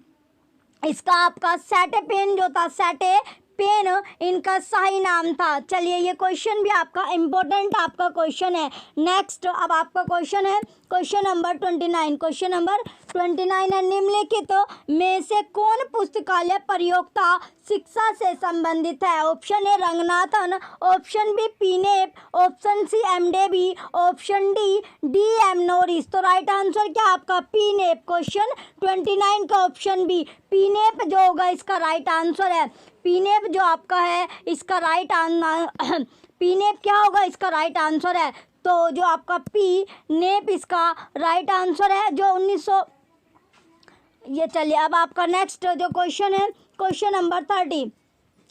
इसका आपका सैटेपेन जो था, सैटेपेन इनका शाही नाम था। चलिए ये क्वेश्चन भी आपका इम्पोर्टेंट आपका क्वेश्चन है। नेक्स्ट अब आपका क्वेश्चन है क्वेश्चन नंबर 29। क्वेश्चन नंबर 29 है निम्नलिखित में से कौन पुस्तकालय प्रयोक्ता शिक्षा से संबंधित है? Option A Ranganathan, option B पीनेप, ऑप्शन सी एमडेबी, ऑप्शन डी एम नोरिस। तो राइट आंसर क्या आपका? पीनेप। क्वेश्चन 29 का ऑप्शन बी पीनेप जो होगा इसका राइट आंसर है। पीनेप जो आपका है इसका राइट आंसर पीनेप क्या होगा? इसका राइट आंसर है। तो जो आपका पीनेप इसका राइट आंसर है जो 1900। ये चलिए अब आपका नेक्स्ट जो क्वेश्चन है क्वेश्चन नंबर 30।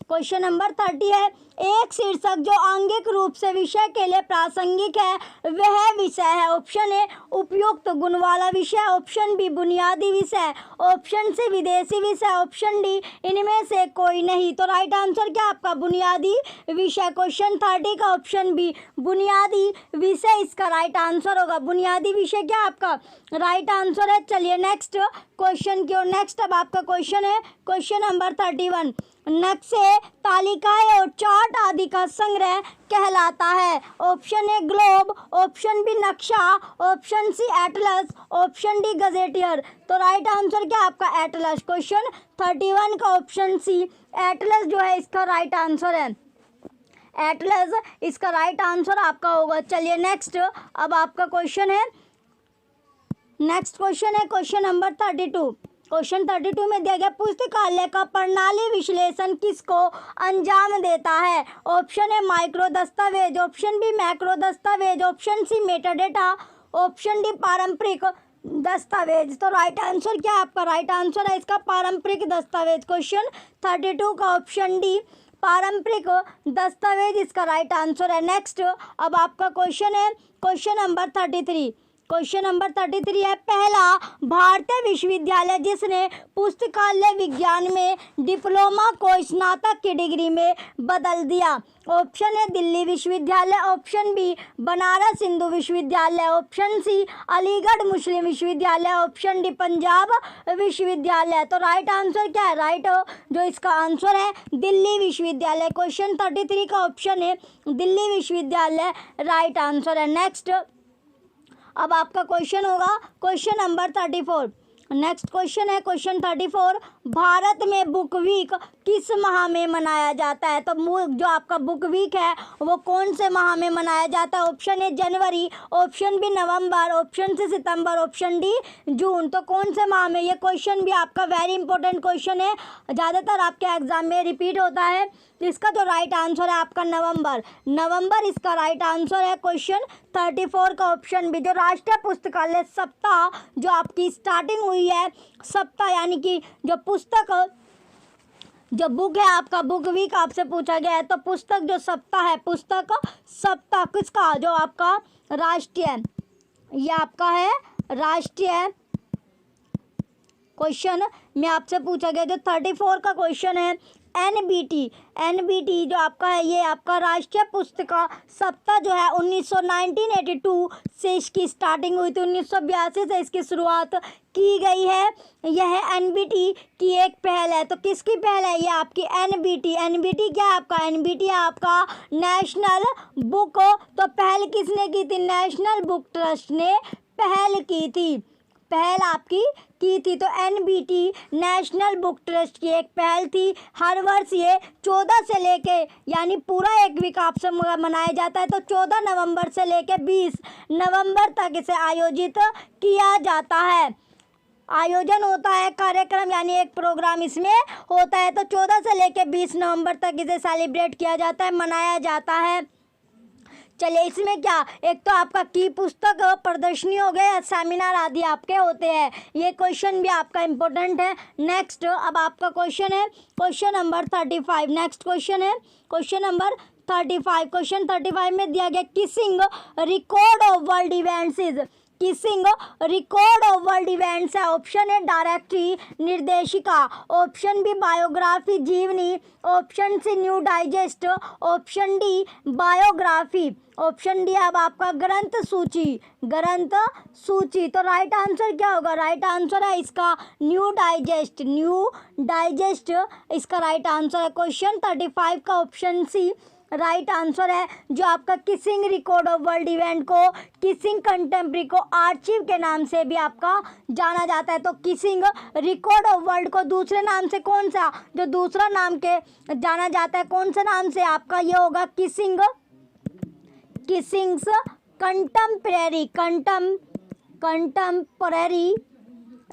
क्वेश्चन नंबर 30 है एक शीर्षक जो आंगिक रूप से विषय के लिए प्रासंगिक है वह विषय है। ऑप्शन ए उपयुक्त गुण वाला विषय, ऑप्शन बी बुनियादी विषय, ऑप्शन सी विदेशी विषय, ऑप्शन डी इनमें से कोई नहीं। तो राइट आंसर क्या आपका? बुनियादी विषय। क्वेश्चन 30 का ऑप्शन बी बुनियादी विषय इसका राइट आंसर होगा। बुनियादी विषय क्या आपका राइट आंसर है। चलिए नेक्स्ट क्वेश्चन की ओर। नेक्स्ट अब आपका क्वेश्चन है क्वेश्चन नंबर 31, नक्शे तालिकाएं और चार्ट आदि का संग्रह कहलाता है? Option A globe, option B नक्शा, option C atlas, option D gazetteer. तो राइट आंसर क्या आपका? एटलस। क्वेश्चन 31 का ऑप्शन सी एटलस जो है इसका राइट आंसर है। एटलस इसका राइट आंसर आपका होगा। चलिए नेक्स्ट अब आपका क्वेश्चन है नेक्स्ट क्वेश्चन है क्वेश्चन नंबर 32। क्वेश्चन 32 में दिया गया पुस्तकालय का प्रणाली विश्लेषण किसको अंजाम देता है? ऑप्शन ए माइक्रो दस्तावेज, ऑप्शन बी मैक्रो दस्तावेज, option C metadata, option D पारंपरिक दस्तावेज। तो राइट आंसर क्या आपका? राइट आंसर है इसका पारंपरिक दस्तावेज। क्वेश्चन 32 का ऑप्शन डी पारंपरिक दस्तावेज इसका राइट आंसर है। नेक्स्ट अब आपका क्वेश्चन है क्वेश्चन नंबर 33। क्वेश्चन नंबर 33 है पहला भारतीय विश्वविद्यालय जिसने पुस्तकालय विज्ञान में डिप्लोमा को स्नातक की डिग्री में बदल दिया? ऑप्शन है दिल्ली विश्वविद्यालय, ऑप्शन बी बनारस हिंदू विश्वविद्यालय, ऑप्शन सी अलीगढ़ मुस्लिम विश्वविद्यालय, ऑप्शन डी पंजाब विश्वविद्यालय। तो राइट आंसर क्या है? राइट जो इसका आंसर है दिल्ली विश्वविद्यालय। क्वेश्चन 33 का ऑप्शन है दिल्ली विश्वविद्यालय राइट आंसर है। नेक्स्ट अब आपका क्वेश्चन होगा क्वेश्चन नंबर 34। नेक्स्ट क्वेश्चन है क्वेश्चन 34, भारत में बुक वीक किस माह में मनाया जाता है? तो जो आपका बुक वीक है वो कौन से माह में मनाया जाता है? ऑप्शन ए जनवरी, ऑप्शन बी नवंबर, ऑप्शन सी सितंबर, ऑप्शन डी जून। तो कौन से माह में? ये क्वेश्चन भी आपका वेरी इंपॉर्टेंट क्वेश्चन है, ज़्यादातर आपके एग्जाम में रिपीट होता है। इसका जो राइट आंसर है आपका नवंबर, नवंबर इसका राइट आंसर है। क्वेश्चन 34 का ऑप्शन भी। जो राष्ट्रीय पुस्तकालय सप्ताह जो आपकी स्टार्टिंग हुई है, सप्ताह यानी कि जो पुस्तक जो बुक है आपका बुक वीक आपसे पूछा गया है, तो पुस्तक जो सप्ताह है, पुस्तक सप्ताह किसका? जो आपका राष्ट्रीय, ये आपका है राष्ट्रीय क्वेश्चन में आपसे पूछा गया। जो 34 का क्वेश्चन है एनबीटी जो आपका है, ये आपका राष्ट्रीय पुस्तका सप्ताह जो है 1982 से इसकी स्टार्टिंग हुई थी, 1982 से इसकी शुरुआत की गई है। यह एनबीटी की एक पहल है। तो किसकी पहल है? ये आपकी एनबीटी क्या है आपका? एनबीटी है आपका नेशनल बुक। तो पहल किसने की थी? नेशनल बुक ट्रस्ट ने पहल की थी, पहल आपकी की थी। तो एनबीटी नेशनल बुक ट्रस्ट की एक पहल थी। हर वर्ष ये 14 से लेके यानी पूरा एक वीक आपसे मनाया जाता है। तो 14 नवंबर से लेके 20 नवंबर तक इसे आयोजित किया जाता है, आयोजन होता है, कार्यक्रम यानी एक प्रोग्राम इसमें होता है। तो 14 से लेके 20 नवंबर तक इसे सेलिब्रेट किया जाता है, मनाया जाता है। चलिए, इसमें क्या, एक तो आपका की पुस्तक प्रदर्शनी हो गए, सेमिनार आदि आपके होते हैं। ये क्वेश्चन भी आपका इम्पोर्टेंट है। नेक्स्ट अब आपका क्वेश्चन है क्वेश्चन नंबर 35। नेक्स्ट क्वेश्चन है क्वेश्चन नंबर 35। क्वेश्चन 35 में दिया गया Keesing's record of world events is, Keesing's record of world events है। ऑप्शन ए डायरेक्टरी निर्देशिका, ऑप्शन बी बायोग्राफी जीवनी, option C new digest, option D biography, option D अब आपका ग्रंथ सूची, ग्रंथ सूची। तो राइट आंसर क्या होगा? राइट आंसर है इसका न्यू डाइजेस्ट, न्यू डाइजेस्ट इसका राइट आंसर है। क्वेश्चन 35 का ऑप्शन सी राइट आंसर है। जो आपका kissing record of world event को किसिंग कंटेम्प्रेरी को आर्चिव के नाम से भी आपका जाना जाता है। तो किसिंग रिकॉर्ड ऑफ वर्ल्ड को दूसरे नाम से कौन सा, जो दूसरा नाम के जाना जाता है, कौन सा नाम से आपका ये होगा? किसिंग्स कंटेम्प्रेरी, कंटेम्प्रेरी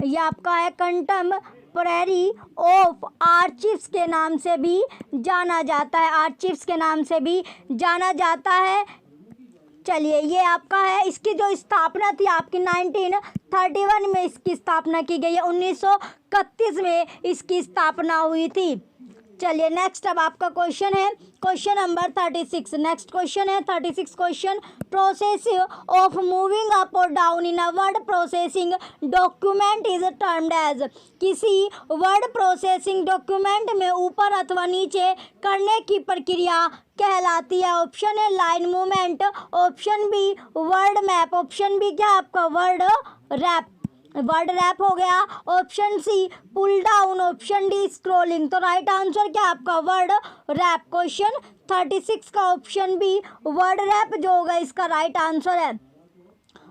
ये आपका है कंटेम्प्रेरी ऑफ आर्चिव्स के नाम से भी जाना जाता है, आर्चिव्स के नाम से भी जाना जाता है। चलिए, ये आपका है, इसकी जो स्थापना थी आपकी 1931 में इसकी स्थापना की गई है, 1931 में इसकी स्थापना हुई थी। चलिए, नेक्स्ट अब आपका क्वेश्चन है क्वेश्चन नंबर 36। नेक्स्ट क्वेश्चन है 36 question, process of moving up और down in a word processing document is termed as, किसी वर्ड प्रोसेसिंग डॉक्यूमेंट में ऊपर अथवा नीचे करने की प्रक्रिया कहलाती है। ऑप्शन है line movement, option B word map, option B क्या आपका वर्ड रैप, वर्ड रैप हो गया, option C pull down, option D scrolling. तो राइट आंसर क्या आपका वर्ड रैप। क्वेश्चन 36 का ऑप्शन बी वर्ड रैप जो होगा इसका राइट आंसर है।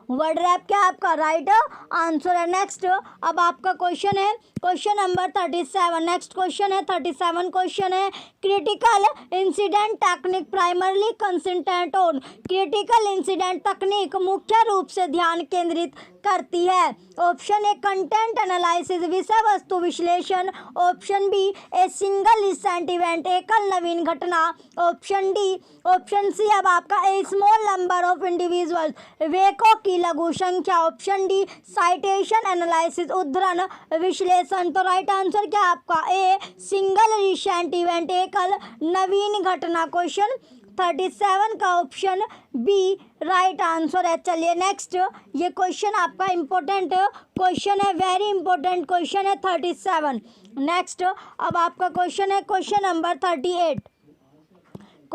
वर्ड रैप क्या आपका राइट आंसर है। नेक्स्ट अब आपका क्वेश्चन है क्वेश्चन नंबर 37। नेक्स्ट क्वेश्चन है 37 क्वेश्चन है, critical incident technique primarily consistent on, critical incident तकनीक मुख्य रूप से ध्यान केंद्रित करती है। ऑप्शन ए कंटेंट एनालिसिस, विषय वस्तु विश्लेषण, option B A single recent event, एकल नवीन घटना, ऑप्शन डी, ऑप्शन सी अब आपका A small number of individuals, वेको की लघु संख्या, ऑप्शन डी साइटेशन एनालिसिस, उद्धरण विश्लेषण। तो राइट आंसर क्या आपका ए सिंगल रिसेंट इवेंट, एकल नवीन घटना। क्वेश्चन 37 का ऑप्शन बी राइट आंसर है। चलिए, नेक्स्ट ये क्वेश्चन आपका इम्पोर्टेंट क्वेश्चन है, वेरी इंपॉर्टेंट क्वेश्चन है 37। नेक्स्ट अब आपका क्वेश्चन है क्वेश्चन नंबर 38।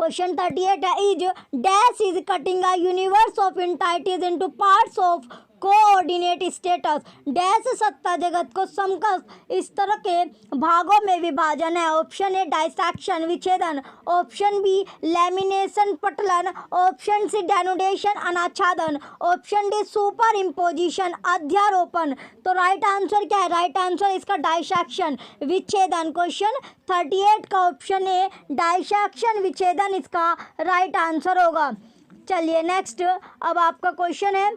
क्वेश्चन 38 है, is dash is cutting a universe of entities into parts of coordinate status. Dash सत्ता जगत को समकक्ष इस तरह के भागों में विभाजन है। ऑप्शन ए डाइसेक्शन विच्छेदन, ऑप्शन बी लैमिनेशन पटलन, ऑप्शन सी डेनुडेशन अनाच्छादन, ऑप्शन डी सुपर इम्पोजिशन अध्यारोपण। तो राइट आंसर क्या है? राइट आंसर इसका डाइसेक्शन विच्छेदन। क्वेश्चन 38 का ऑप्शन ए डाइसेक्शन विच्छेदन इसका राइट आंसर होगा। चलिए नेक्स्ट, अब आपका क्वेश्चन है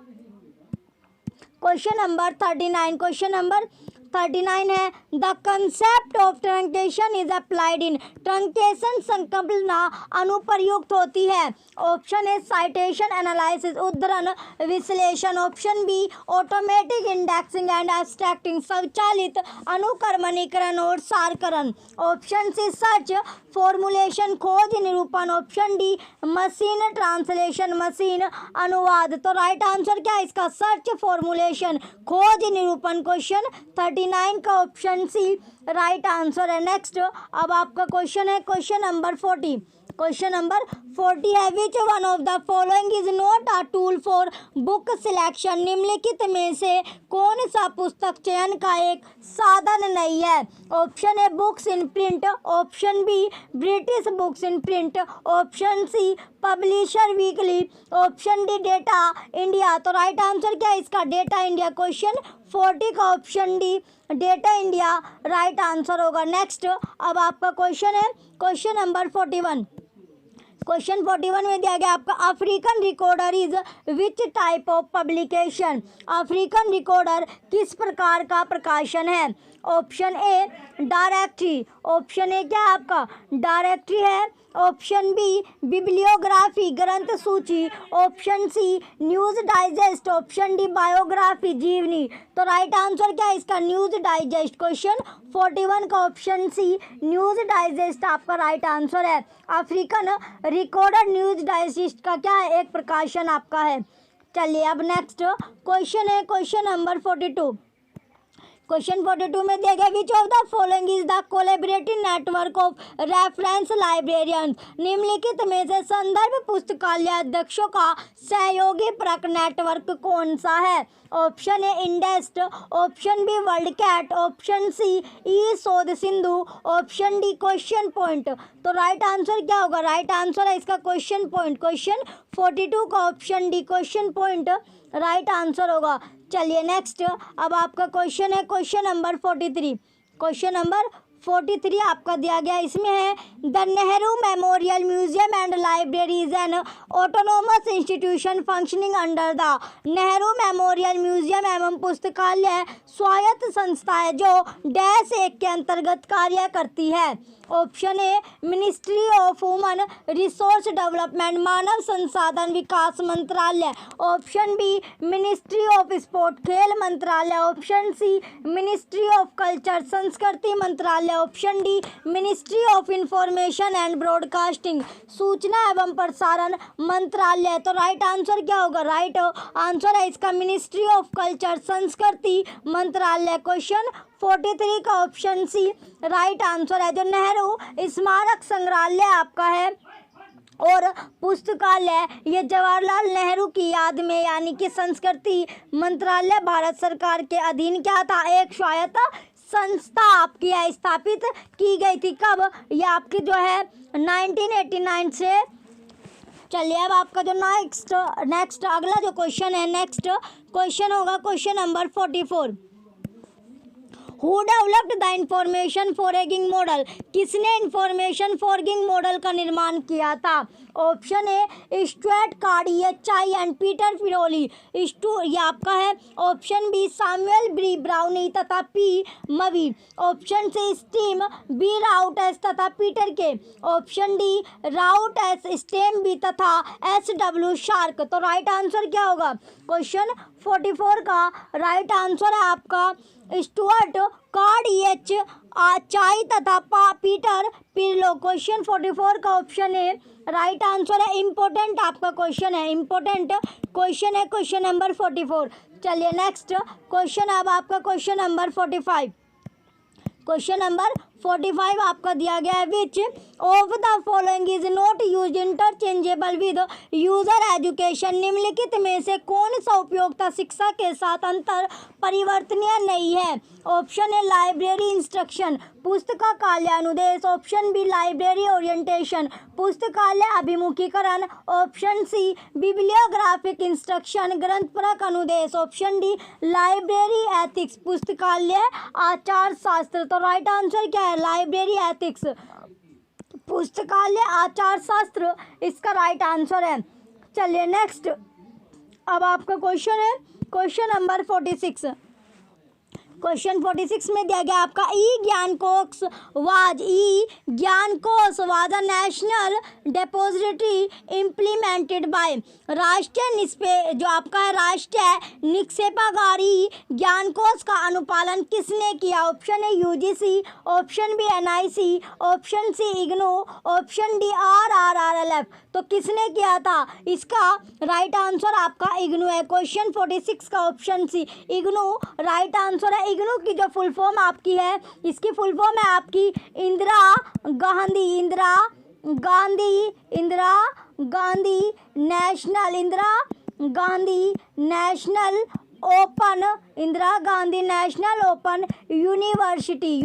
क्वेश्चन नंबर 39। क्वेश्चन नंबर 39 है, the concept of truncation is applied in. Truncation संकल्पना अनुप्रयुक्त होती है। ऑप्शन ए साइटेशन एनालिसिस उद्धरण विश्लेषण, option B automatic indexing and abstracting स्वचालित अनुक्रमणीकरण और सारकरण, ऑप्शन सी सर्च फॉर्मुलेशन खोज निरूपण, option D machine translation machine अनुवाद। तो राइट आंसर क्या है इसका? सर्च फॉर्मुलेशन खोज निरूपण। क्वेश्चन 39 का ऑप्शन सी राइट आंसर है। नेक्स्ट, अब आपका क्वेश्चन है क्वेश्चन नंबर 40। क्वेश्चन नंबर 40 है, which one of the following is not a tool for book selection. निम्नलिखित में से कौन सा पुस्तक चयन का एक साधन नहीं है? Option A books in print, option B British books in print, option C publisher weekly, option D data India. तो राइट आंसर क्या है इसका? Data India. क्वेश्चन 40 का option D data India right answer होगा। नेक्स्ट, अब आपका question है question number 41। Question 41 में दिया गया आपका African recorder is which type of publication. African recorder किस प्रकार का प्रकाशन है? Option A directory, option A क्या आपका डायरेक्टरी है, ऑप्शन बी बिब्लियोग्राफी ग्रंथ सूची, option C news digest, option D biography जीवनी। तो राइट आंसर क्या है इसका? News digest. क्वेश्चन 41 का ऑप्शन सी न्यूज़ डाइजेस्ट आपका राइट आंसर है। अफ्रीकन रिकॉर्डर न्यूज़ डाइजेस्ट का क्या है? एक प्रकाशन आपका है। चलिए अब नेक्स्ट क्वेश्चन है क्वेश्चन नंबर 42। क्वेश्चन 42 में दिया गया which of the following is the collaborative network of reference librarians. निम्नलिखित में से संदर्भ पुस्तकालय अध्यक्षों का सहयोगी परक नेटवर्क कौन सा है? Option A INDEST, option B WorldCat, option C E Shodh Sindhu, option D question point. तो राइट आंसर क्या होगा? राइट आंसर है इसका क्वेश्चन पॉइंट। क्वेश्चन 42 का option D question point right answer होगा। चलिए नेक्स्ट, अब आपका क्वेश्चन है क्वेश्चन नंबर 43। क्वेश्चन नंबर 43 आपका दिया गया, इसमें है the Nehru memorial museum and library is an autonomous institution functioning under the. Nehru memorial museum एवं पुस्तकालय स्वायत्त संस्था है जो डैश एक के अंतर्गत कार्य करती है। Option A ministry of woman resource development मानव संसाधन विकास मंत्रालय, option B ministry of sport खेल मंत्रालय, option C ministry of culture संस्कृति मंत्रालय, option D ministry of information and broadcasting सूचना एवं प्रसारण मंत्रालय। तो राइट आंसर क्या होगा? राइट आंसर है इसका मिनिस्ट्री ऑफ कल्चर संस्कृति मंत्रालय। क्वेश्चन 43 का ऑप्शन सी राइट आंसर है। जो नेहरू स्मारक संग्रहालय आपका है और पुस्तकालय ये जवाहरलाल नेहरू की याद में यानी कि संस्कृति मंत्रालय भारत सरकार के अधीन क्या था? एक स्वायत्त संस्था आपकी है, स्थापित की गई थी। कब? ये आपकी जो है 1989 से। चलिए अब आपका जो नेक्स्ट अगला जो क्वेश्चन है, नेक्स्ट क्वेश्चन होगा question number 44। Who developed the information foraging model. किसने इंफॉर्मेशन फॉरगिंग मॉडल का निर्माण किया था? Option A Stuart Card and Peter Pirolli, ये आपका है। Option B Samuel B Brownie तथा पी मवी, option C steam B Rout S तथा Peter K, option D Rout S stem B तथा एस डब्ल्यू शार्क। तो राइट आंसर क्या होगा? क्वेश्चन 44 का राइट आंसर है आपका स्टुअर्ट कार्ड चाई तथा पीटर पिरलो। क्वेश्चन 44 का ऑप्शन है राइट आंसर है। इंपॉर्टेंट आपका क्वेश्चन है, इंपॉर्टेंट क्वेश्चन है क्वेश्चन नंबर 44। चलिए नेक्स्ट क्वेश्चन अब आपका क्वेश्चन नंबर 45। क्वेश्चन नंबर 45 आपका दिया गया है, which of the following is not use interchangeable with user education, निम्नलिखित में से कौन सा उपयोगिता शिक्षा के साथ अंतर परिवर्तनीय नहीं है। ऑप्शन ए लाइब्रेरी इंस्ट्रक्शन, पुस्तकालय अनुदेश। ऑप्शन बी लाइब्रेरी ओरिएंटेशन, पुस्तकालय अभिमुखीकरण। ऑप्शन सी बिब्लियोग्राफिक इंस्ट्रक्शन, ग्रंथपरक अनुदेश। ऑप्शन डी लाइब्रेरी एथिक्स, पुस्तकालय आचार शास्त्र। तो राइट आंसर क्या है, लाइब्रेरी एथिक्स, पुस्तकालय आचार शास्त्र इसका राइट आंसर है। चलिए नेक्स्ट, अब आपका क्वेश्चन है क्वेश्चन नंबर 46। क्वेश्चन 46 में दिया गया आपका ई ज्ञान कोष was a national depository implemented by, राष्ट्रीय जो आपका है राष्ट्रीय निक्षेपागारी ज्ञान कोष का अनुपालन किसने किया। Option A UGC, option B NIC, option C IGNOU, option D RRRLF. तो किसने किया था, इसका राइट आंसर आपका इग्नू है। क्वेश्चन 46 का option C IGNOU right answer है। इग्नू की जो फुल फॉर्म आपकी है, इसकी फुल फॉर्म है आपकी Indira Gandhi national open university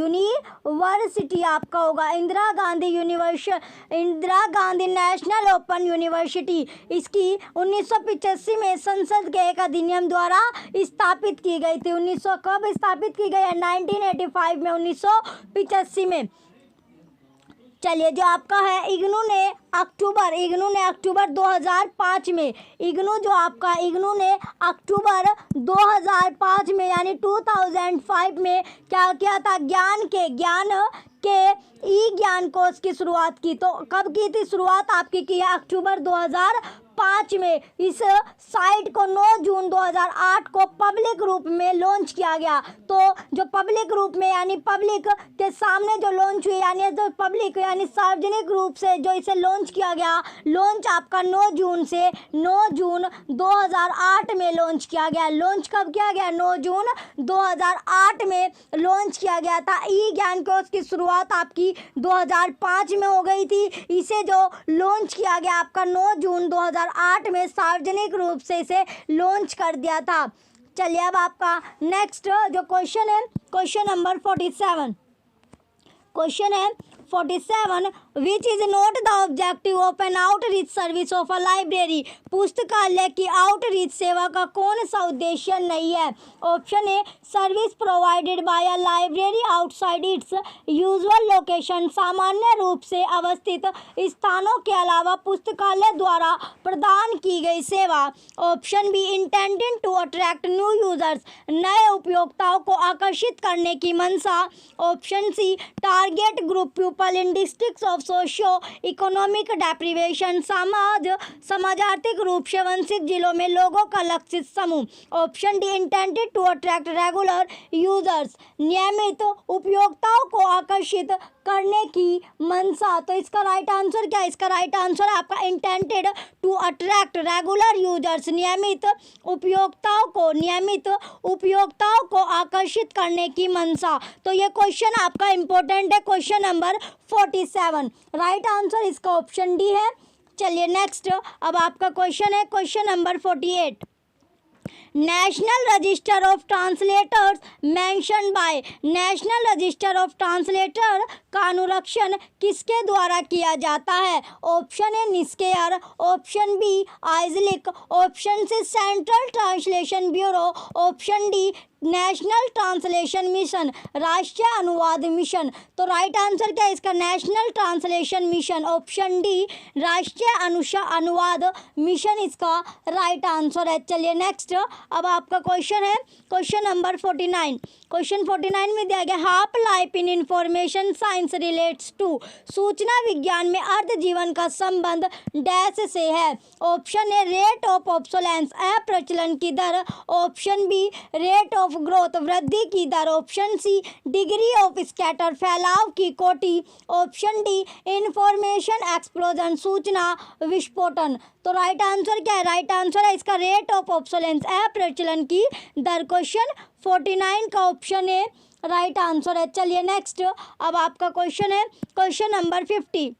आपका होगा Indira Gandhi national open university. इसकी 1985 में संसद के एक अधिनियम द्वारा स्थापित की गई थी। 1900 कब स्थापित की गई है, 1985 में, 1985 में। चलिए जो आपका है इग्नू ने अक्टूबर 2005 में, इग्नू ने अक्टूबर 2005 में यानी 2005 में क्या किया था, ज्ञान के ई ज्ञान कोष की शुरुआत की। तो कब की थी शुरुआत आपकी की है, अक्टूबर 2005 में। इस साइट को 9 जून 2008 को पब्लिक रूप में लॉन्च किया गया। तो जो पब्लिक रूप में यानी पब्लिक के सामने जो लॉन्च हुई यानी जो पब्लिक यानी सार्वजनिक रूप से जो इसे लॉन्च किया गया, लॉन्च आपका 9 जून 2008 में लॉन्च किया गया। लॉन्च कब किया गया, 9 जून 2008 में लॉन्च किया गया था। ई ज्ञान कोष की शुरुआत आपकी 2005 में हो गई थी। इसे जो लॉन्च किया गया आपका 9 जून 2008 में सार्वजनिक रूप से इसे लॉन्च कर दिया था। चलिए अब आपका नेक्स्ट जो क्वेश्चन है क्वेश्चन नंबर 47। क्वेश्चन है 47 which is not the objective of an outreach service of a library, पुस्तकालय की आउटरीच सेवा का कौन सा उद्देश्य नहीं है। Option a service provided by a library outside it's usual location, सामान्य रूप से अवस्थित स्थानों के अलावा पुस्तकालय द्वारा प्रदान की गई सेवा। Option B intended to attract new users, नए उपयोक्ताओं को आकर्षित करने की मंशा। Option C target group people in districts of socio economic deprivation, समाज आर्थिक रूप से वंचित जिलों में लोगों का लक्षित समूह। Option D intended to attract regular users, नियमित उपयोक्ताओं को आकर्षित करने की मंशा। तो इसका राइट आंसर क्या है, इसका राइट आंसर आपका intended to attract regular users, नियमित उपयोक्ताओं को आकर्षित करने की मंशा। तो ये क्वेश्चन आपका इंपॉर्टेंट है, क्वेश्चन नंबर 47। राइट आंसर इसका ऑप्शन डी है। चलिए नेक्स्ट, अब आपका क्वेश्चन है question number 48। National register of translators mention by, national register of translator का अनुरक्षण किसके द्वारा किया जाता है। Option A NISCAIR, option B IASLIC, option C central translation bureau, option D national translation mission, राष्ट्रीय अनुवाद मिशन। तो राइट आंसर क्या है इसका, national translation mission, option D राष्ट्रीय अनुवाद मिशन इसका राइट आंसर है। चलिए नेक्स्ट, अब आपका क्वेश्चन है क्वेश्चन नंबर 49। क्वेश्चन 49 में दिया गया half life in information science relates to, सूचना विज्ञान में अर्ध जीवन का संबंध डैश से है। Option A rate of obsolescence, अप्रचलन की दर। Option B rate of of growth वृद्धि की दर, option C degree of scatter फैलाव की कोटि, ऑप्शन डी इंफॉर्मेशन एक्सप्लोजन सूचना विस्फोटन। तो राइट आंसर क्या है? राइट आंसर है इसका रेट ऑफ ऑब्सोलेंस, प्रचलन की दर। क्वेश्चन 49 का ऑप्शन ए राइट आंसर है। चलिए नेक्स्ट, अब आपका क्वेश्चन है क्वेश्चन नंबर 50।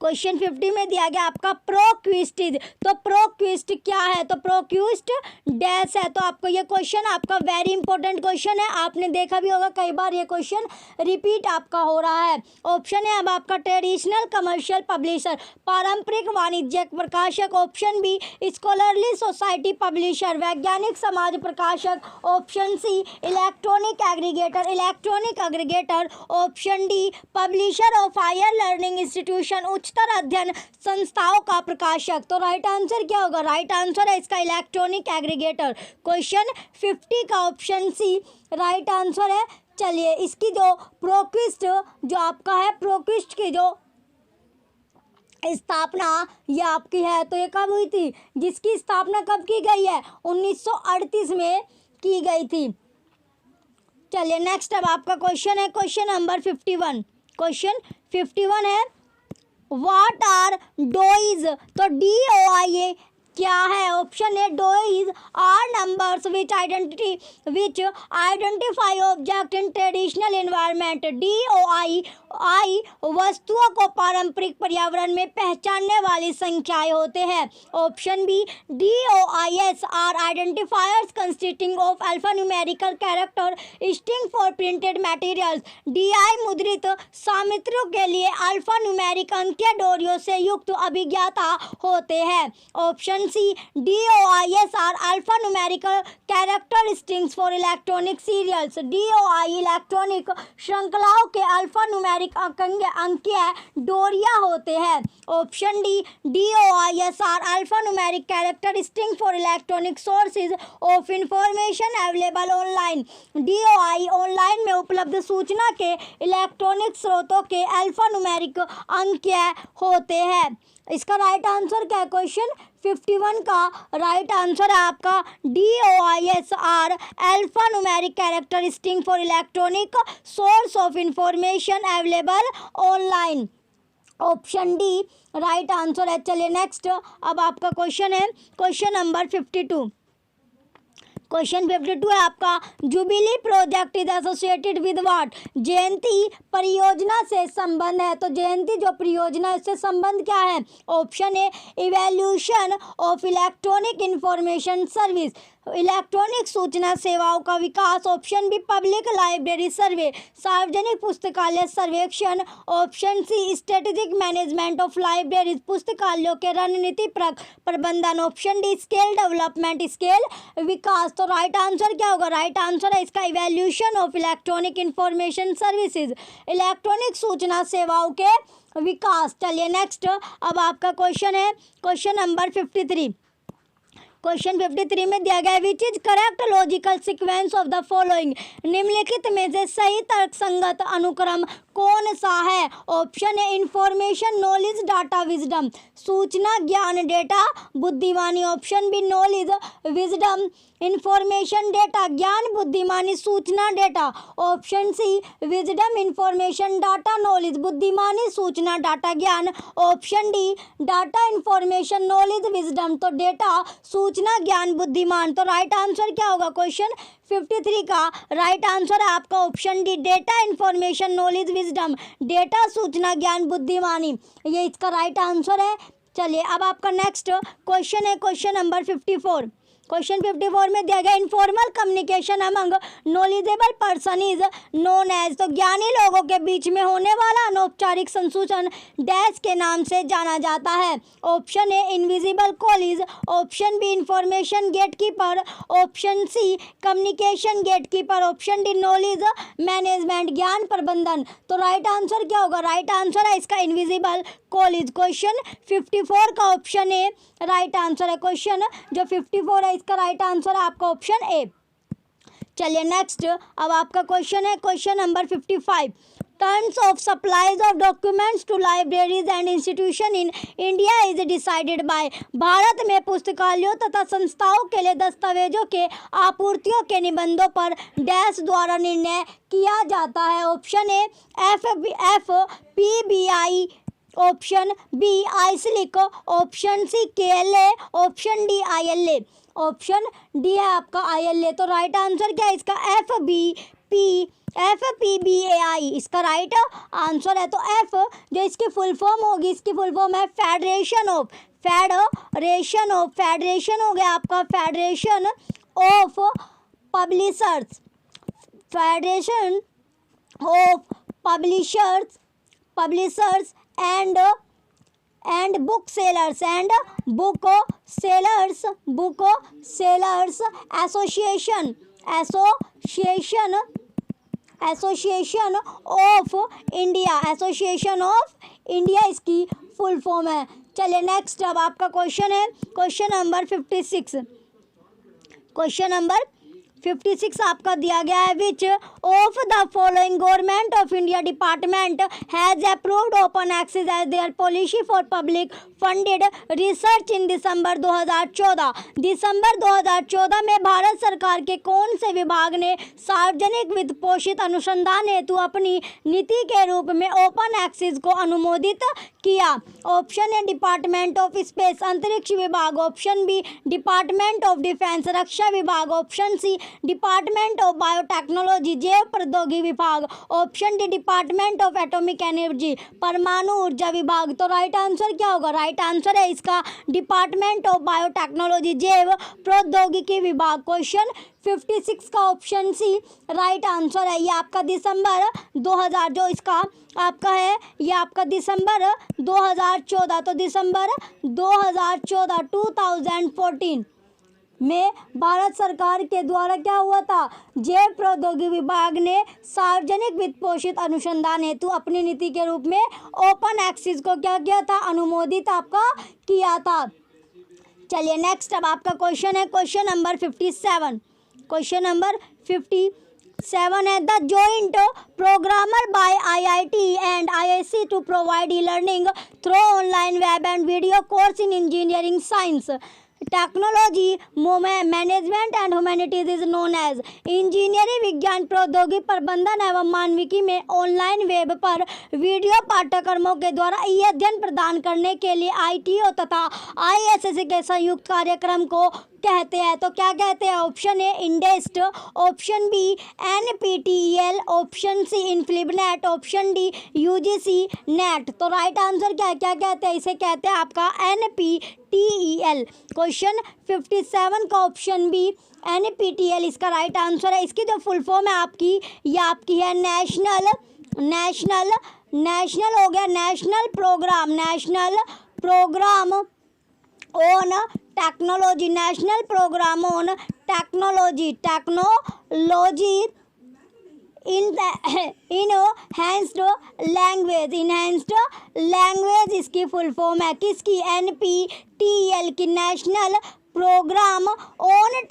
क्वेश्चन 50 में दिया गया आपका प्रोक्विस्टिज। तो प्रोक्विस्ट क्या है? तो प्रोक्विस्ट डैश है। तो आपको ये क्वेश्चन आपका वेरी इंपॉर्टेंट क्वेश्चन है, आपने देखा भी होगा कई बार ये क्वेश्चन रिपीट आपका हो रहा है। ऑप्शन है अब आपका ट्रेडिशनल कमर्शियल पब्लिशर, पारंपरिक वाणिज्यिक प्रकाशक, option B scholarly society publisher, वैज्ञानिक समाज प्रकाशक, option C electronic aggregator, option D publisher of higher learning institution, उच्चतर अध्ययन संस्थाओं का प्रकाशक। तो राइट आंसर क्या होगा? राइट आंसर है इसका इलेक्ट्रॉनिक एग्रीगेटर। क्वेश्चन 50 का ऑप्शन सी राइट आंसर है। चलिए इसकी जो प्रोक्विस्ट जो आपका है, प्रोक्विस्ट की जो स्थापना ये आपकी है, तो ये कब हुई थी? जिसकी स्थापना कब की गई है? 1938 में की गई थी। चलिए नेक्स्ट, अब आपका क्वेश्चन है क्वेश्चन नंबर 51। क्वेश्चन 51 है व्हाट आर डोइज। तो DOI क्या है? Option A DOIs are numbers which identify object in traditional environment. DOI वस्तुओं को पारंपरिक पर्यावरण में पहचानने वाली संख्याएं होते हैं। Option B DOIs are identifiers consisting of alphanumerical character string for printed materials. DI मुद्रित सामग्रियों के लिए अल्फान्यूमेरिक अंकीय डोरियों से युक्त अभिज्ञाता होते हैं। Option C DOIs are alphanumerical character strings for electronic serials. DOI electronic श्रृंखलाओं के अल्फान्यूमेरिक अंकीय डोरिया होते हैं। Option D DOIs are alphanumeric character string for electronic sources of information available online. DOI online में उपलब्ध सूचना के इलेक्ट्रॉनिक स्रोतों के अल्फान्यूमेरिक अंकीय होते हैं। इसका राइट आंसर क्या है? क्वेश्चन 51 का राइट आंसर है आपका DOIs are alphanumeric character string for electronic source of information available online. Option D right answer है। चलिए नेक्स्ट, अब आपका क्वेश्चन है क्वेश्चन नंबर 52। क्वेश्चन 52 है आपका jubilee project is associated with what. जयंती परियोजना से संबंध है। तो जयंती जो परियोजना है इससे संबंध क्या है? Option A evaluation of electronic information service, electronic सूचना सेवाओं का विकास। Option B public library survey, सार्वजनिक पुस्तकालय सर्वेक्षण। Option C strategic management of libraries, पुस्तकालयों के रणनीति प्रबंधन। Option D scale development, scale विकास। तो राइट आंसर क्या होगा? राइट आंसर है इसका evaluation of electronic information services, electronic सूचना सेवाओं के विकास। चलिए नेक्स्ट, अब आपका क्वेश्चन है क्वेश्चन नंबर 53। क्वेश्चन 53 में दिया गया which is correct logical sequence of the following. निम्नलिखित में से सही तर्कसंगत अनुक्रम कौन सा है? ऑप्शन है इंफॉर्मेशन नॉलेज डाटा विजडम, सूचना ज्ञान डेटा बुद्धिमानी। Option B knowledge wisdom information data ज्ञान बुद्धिमानी सूचना data. Option C wisdom information data knowledge बुद्धिमानी सूचना डाटा ज्ञान। Option D data information knowledge wisdom, तो डेटा सूचना ज्ञान बुद्धिमान। तो राइट आंसर क्या होगा? क्वेश्चन 53 का राइट आंसर है आपका option D data information knowledge wisdom, data सूचना ज्ञान बुद्धिमानी, ये इसका राइट आंसर है। चलिए अब आपका नेक्स्ट क्वेश्चन है क्वेश्चन नंबर 54। क्वेश्चन 54 में दिया गया informal communication among knowledgeable person is known as. तो ज्ञानी लोगों के बीच में होने वाला अनौपचारिक संसूचन डैश के नाम से जाना जाता है। Option A invisible colleges, option B information gatekeeper, option C communication gatekeeper, option D knowledge management ज्ञान प्रबंधन। तो राइट आंसर क्या होगा? राइट आंसर है इसका इनविजिबल कॉलीज। क्वेश्चन 54 का ऑप्शन ए राइट आंसर है। क्वेश्चन जो 54 है इसका राइट आंसर है आपका ऑप्शन ए। चलिए नेक्स्ट, अब आपका क्वेश्चन है question number 55। terms of supplies of documents to libraries and institution in India is decided by। Bharat में पुस्तकालयों तथा संस्थाओं के लिए दस्तावेजों के आपूर्तियों के निबंधों पर डैश द्वारा निर्णय किया जाता है। Option A FPBI, option B IASLIC, option C KLA, option D ILA। Option D है आपका ILA। तो राइट आंसर क्या है इसका? FPBAI इसका राइट आंसर है। तो F जो इसकी फुल फॉर्म होगी, इसकी फुल फॉर्म है फेडरेशन ऑफ फेडरेशन हो गया आपका federation of publishers, federation of publishers and book sellers association of India इसकी फुल फॉर्म है। चलिए नेक्स्ट अब आपका क्वेश्चन है क्वेश्चन नंबर 56। क्वेश्चन नंबर 56 आपका दिया गया है। Which of the following government of India department has approved open access as their policy for public funded research in December 2014। दिसंबर 2014 में भारत सरकार के कौन से विभाग ने सार्वजनिक वित्त पोषित अनुसंधान हेतु अपनी नीति के रूप में ओपन एक्सेस को अनुमोदित किया? Option A department of space अंतरिक्ष विभाग, option B department of defence रक्षा विभाग, option C department of biotechnology जैव प्रौद्योगिकी विभाग, option D department of atomic energy परमाणु ऊर्जा विभाग। तो राइट आंसर क्या होगा? राइट आंसर है इसका डिपार्टमेंट ऑफ बायोटेक्नोलॉजी जैव प्रौद्योगिकी विभाग। क्वेश्चन 56 का ऑप्शन सी राइट आंसर है। ये आपका दिसंबर 2000 जो इसका आपका है, ये आपका दिसंबर 2014। तो दिसंबर 2014 में भारत सरकार के द्वारा क्या हुआ था? जैव प्रौद्योगिकी विभाग ने सार्वजनिक वित्त पोषित अनुसंधान हेतु अपनी नीति के रूप में ओपन एक्सेस को क्या किया था? अनुमोदित आपका किया था। चलिए नेक्स्ट अब आपका क्वेश्चन है क्वेश्चन नंबर 57। क्वेश्चन नंबर 57 है the joint programmer by IIT and IISc to provide e learning through online web and video course in engineering science technology management and humanities is known as. Engineering विज्ञान प्रौद्योगिकी प्रबंधन एवं मानविकी में online web पर video पाठ्यक्रमों के द्वारा ई अध्ययन प्रदान करने के लिए ITO तथा IISc के संयुक्त कार्यक्रम को कहते हैं। तो क्या कहते हैं? Option A INDEST, option B NPTEL, option C INFLIBNET, option D UGC NET. तो राइट आंसर क्या है? क्या कहते हैं? इसे कहते हैं आपका NPTEL। क्वेश्चन 57 का ऑप्शन बी NPTEL इसका राइट आंसर है। इसकी जो फुल फॉर्म है आपकी, ये आपकी है नेशनल हो गया national programme on technology, national programme on technology enhanced language इसकी फुल फॉर्म है किसकी? NPTEL की national programme on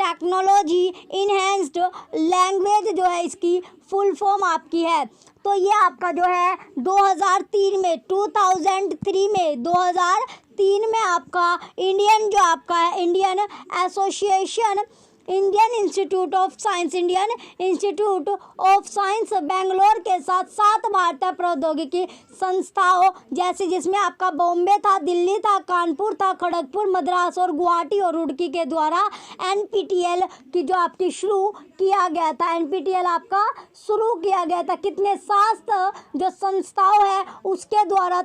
technology enhanced language जो है इसकी फुल फॉर्म आपकी है। तो ये आपका जो है 2003 में आपका Indian institute of science Bangalore के साथ 7 भारतीय प्रौद्योगिकी संस्थाओं जैसे जिसमें आपका बॉम्बे था, दिल्ली था, कानपुर था, खड़गपुर, मद्रास और गुवाहाटी और रुड़की के द्वारा NPTEL की जो आपकी शुरू किया गया था। NPTEL आपका शुरू किया गया था कितने 7 जो संस्थाओं है उसके द्वारा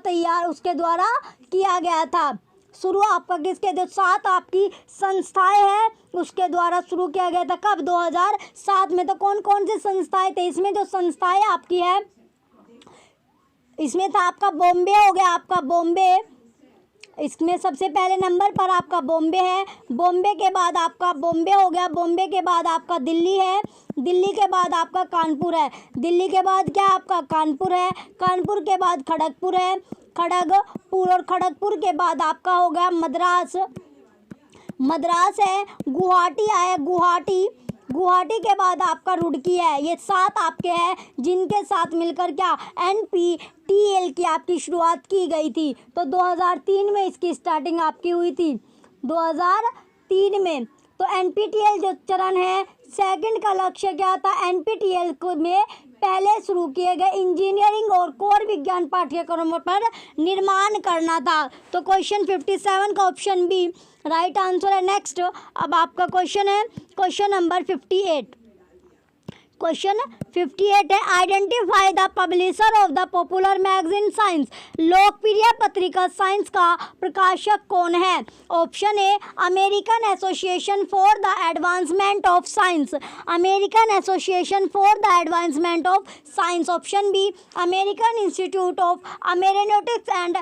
किया गया था। शुरू आपका किसके? जो 7 आपकी संस्थाएं हैं उसके द्वारा शुरू किया गया था। कब? 2007 में। तो कौन कौन सी संस्थाएं थे इसमें? जो संस्थाएं आपकी है इसमें था आपका बॉम्बे हो गया, आपका बॉम्बे इसमें सबसे पहले नंबर पर आपका बॉम्बे है। बॉम्बे के बाद आपका बॉम्बे हो गया, बॉम्बे के बाद आपका दिल्ली है, दिल्ली के बाद आपका कानपुर है, दिल्ली के बाद क्या आपका कानपुर है, कानपुर के बाद खड़गपुर है, खड़गपुर और खड़गपुर के बाद आपका हो गया मद्रास है, गुवाहाटी आया, गुवाहाटी के बाद आपका रुड़की है। ये 7 आपके हैं जिनके साथ मिलकर क्या NPTEL की आपकी शुरुआत की गई थी। तो 2003 में इसकी स्टार्टिंग आपकी हुई थी, 2003 में। तो NPTEL जो चरण है सेकंड का लक्ष्य क्या था, NPTEL को में पहले शुरू किए गए इंजीनियरिंग और कोर विज्ञान पाठ्यक्रमों पर निर्माण करना था। तो क्वेश्चन 57 का ऑप्शन बी राइट आंसर है। नेक्स्ट अब आपका क्वेश्चन है क्वेश्चन नंबर 58। क्वेश्चन 58 है identify the publisher of the popular magazine Science. लोकप्रिय पत्रिका साइंस का प्रकाशक कौन है। Option A American Association for the Advancement of Science, American Association for the Advancement of Science. Option B American Institute of Aeronautics and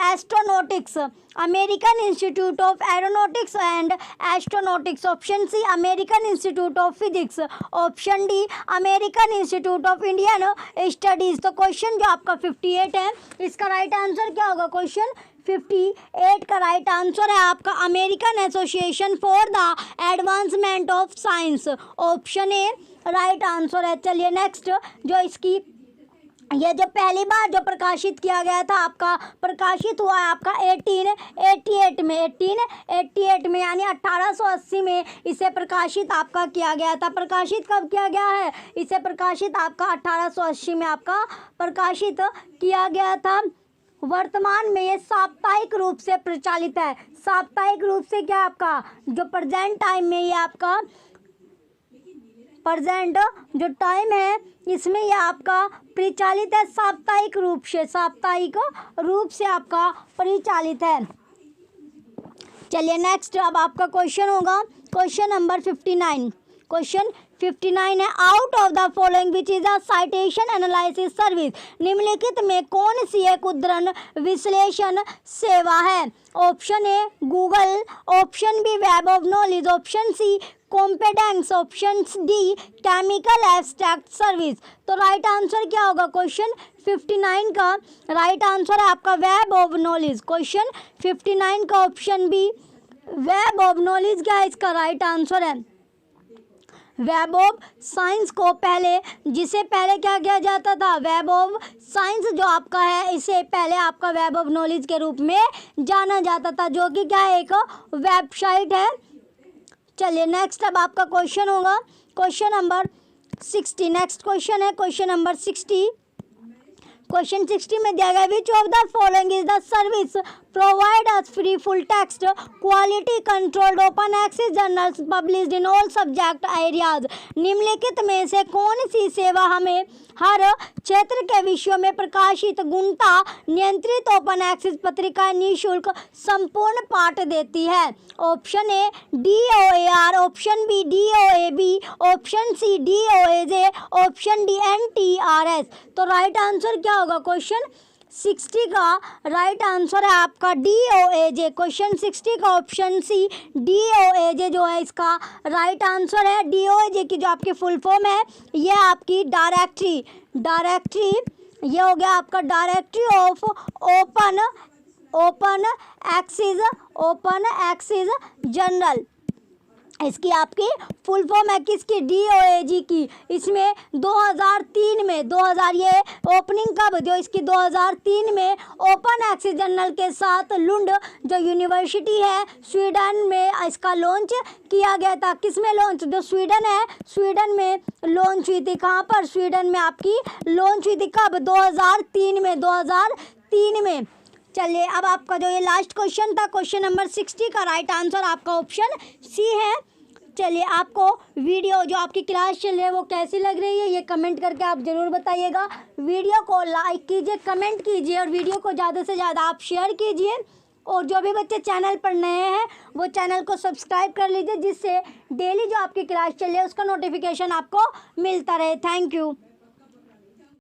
Astronautics, American Institute of Aeronautics and Astronautics. Option C American Institute of Physics. Option D American Institute of Indian Studies. तो question जो आपका 58 है इसका right answer क्या होगा। Question 58 का right answer है आपका American Association for the Advancement of Science. Option A right answer है। चलिए नेक्स्ट जो इसकी ये जो पहली बार जो प्रकाशित किया गया था आपका प्रकाशित हुआ है आपका 1888 में यानी 1880 में इसे प्रकाशित आपका किया गया था। प्रकाशित कब किया गया है, इसे प्रकाशित आपका 1880 में आपका प्रकाशित किया गया था। वर्तमान में ये साप्ताहिक रूप से प्रचालित है। साप्ताहिक रूप से क्या आपका जो प्रेजेंट टाइम में ये आपका प्रेजेंट जो टाइम है इसमें यह आपका परिचालित है साप्ताहिक रूप से आपका परिचालित है। चलिए नेक्स्ट अब आपका क्वेश्चन होगा क्वेश्चन नंबर 59। क्वेश्चन 59 है out of the following which is a citation analysis service. निम्नलिखित में कौन सी एक उद्धरण विश्लेषण सेवा है। Option A Google, option B web of knowledge, option C Compendex, option D chemical abstract service. तो राइट आंसर क्या होगा। क्वेश्चन 59 का राइट आंसर है आपका वेब ऑफ नॉलेज। क्वेश्चन 59 का option B web of Knowledge क्या है इसका राइट आंसर है। वेब ऑफ साइंस को जिसे पहले क्या किया जाता था, वेब ऑफ साइंस जो आपका है इसे पहले आपका वेब ऑफ नॉलेज के रूप में जाना जाता था, जो कि क्या है एक वेबसाइट है। चलिए नेक्स्ट अब आपका क्वेश्चन होगा क्वेश्चन नंबर 60। नेक्स्ट क्वेश्चन है क्वेश्चन नंबर 60। क्वेश्चन 60 में दिया गया which of the following is the service provides free full text quality controlled open access journals published in all subject areas. निम्नलिखित में से कौन सी सेवा हमें हर क्षेत्र के विषयों में प्रकाशित गुणता नियंत्रित ओपन एक्सेस पत्रिकाएं निःशुल्क संपूर्ण पाठ देती है। Option A DOAR, option B DOAB, option C DOAJ, option D NTRS। तो राइट आंसर क्या होगा। क्वेश्चन 60 का राइट आंसर है आपका DOAJ। क्वेश्चन 60 का ऑप्शन सी DOAJ जो है इसका राइट आंसर है। DOAJ की जो आपकी फुल फॉर्म है ये आपकी डायरेक्टरी ये हो गया आपका Directory of Open Access Journal. इसकी आपकी फुल फॉर्म है किसकी DOAJ की। इसमें 2003 में ये ओपनिंग कब जो इसकी 2003 में ओपन एक्सेस जर्नल के साथ लुंड जो यूनिवर्सिटी है स्वीडन में इसका लॉन्च किया गया था। किस में लॉन्च, जो स्वीडन है स्वीडन में लॉन्च हुई थी। कहाँ पर, स्वीडन में आपकी लॉन्च हुई थी। कब, 2003 में। चलिए अब आपका जो ये लास्ट क्वेश्चन था क्वेश्चन नंबर 60 का राइट आंसर आपका ऑप्शन सी है। चलिए आपको वीडियो जो आपकी क्लास चल रही है वो कैसी लग रही है ये कमेंट करके आप ज़रूर बताइएगा। वीडियो को लाइक कीजिए, कमेंट कीजिए और वीडियो को ज़्यादा से ज़्यादा आप शेयर कीजिए। और जो भी बच्चे चैनल पर नए हैं वो चैनल को सब्सक्राइब कर लीजिए जिससे डेली जो आपकी क्लास चल रही है उसका नोटिफिकेशन आपको मिलता रहे। Thank you.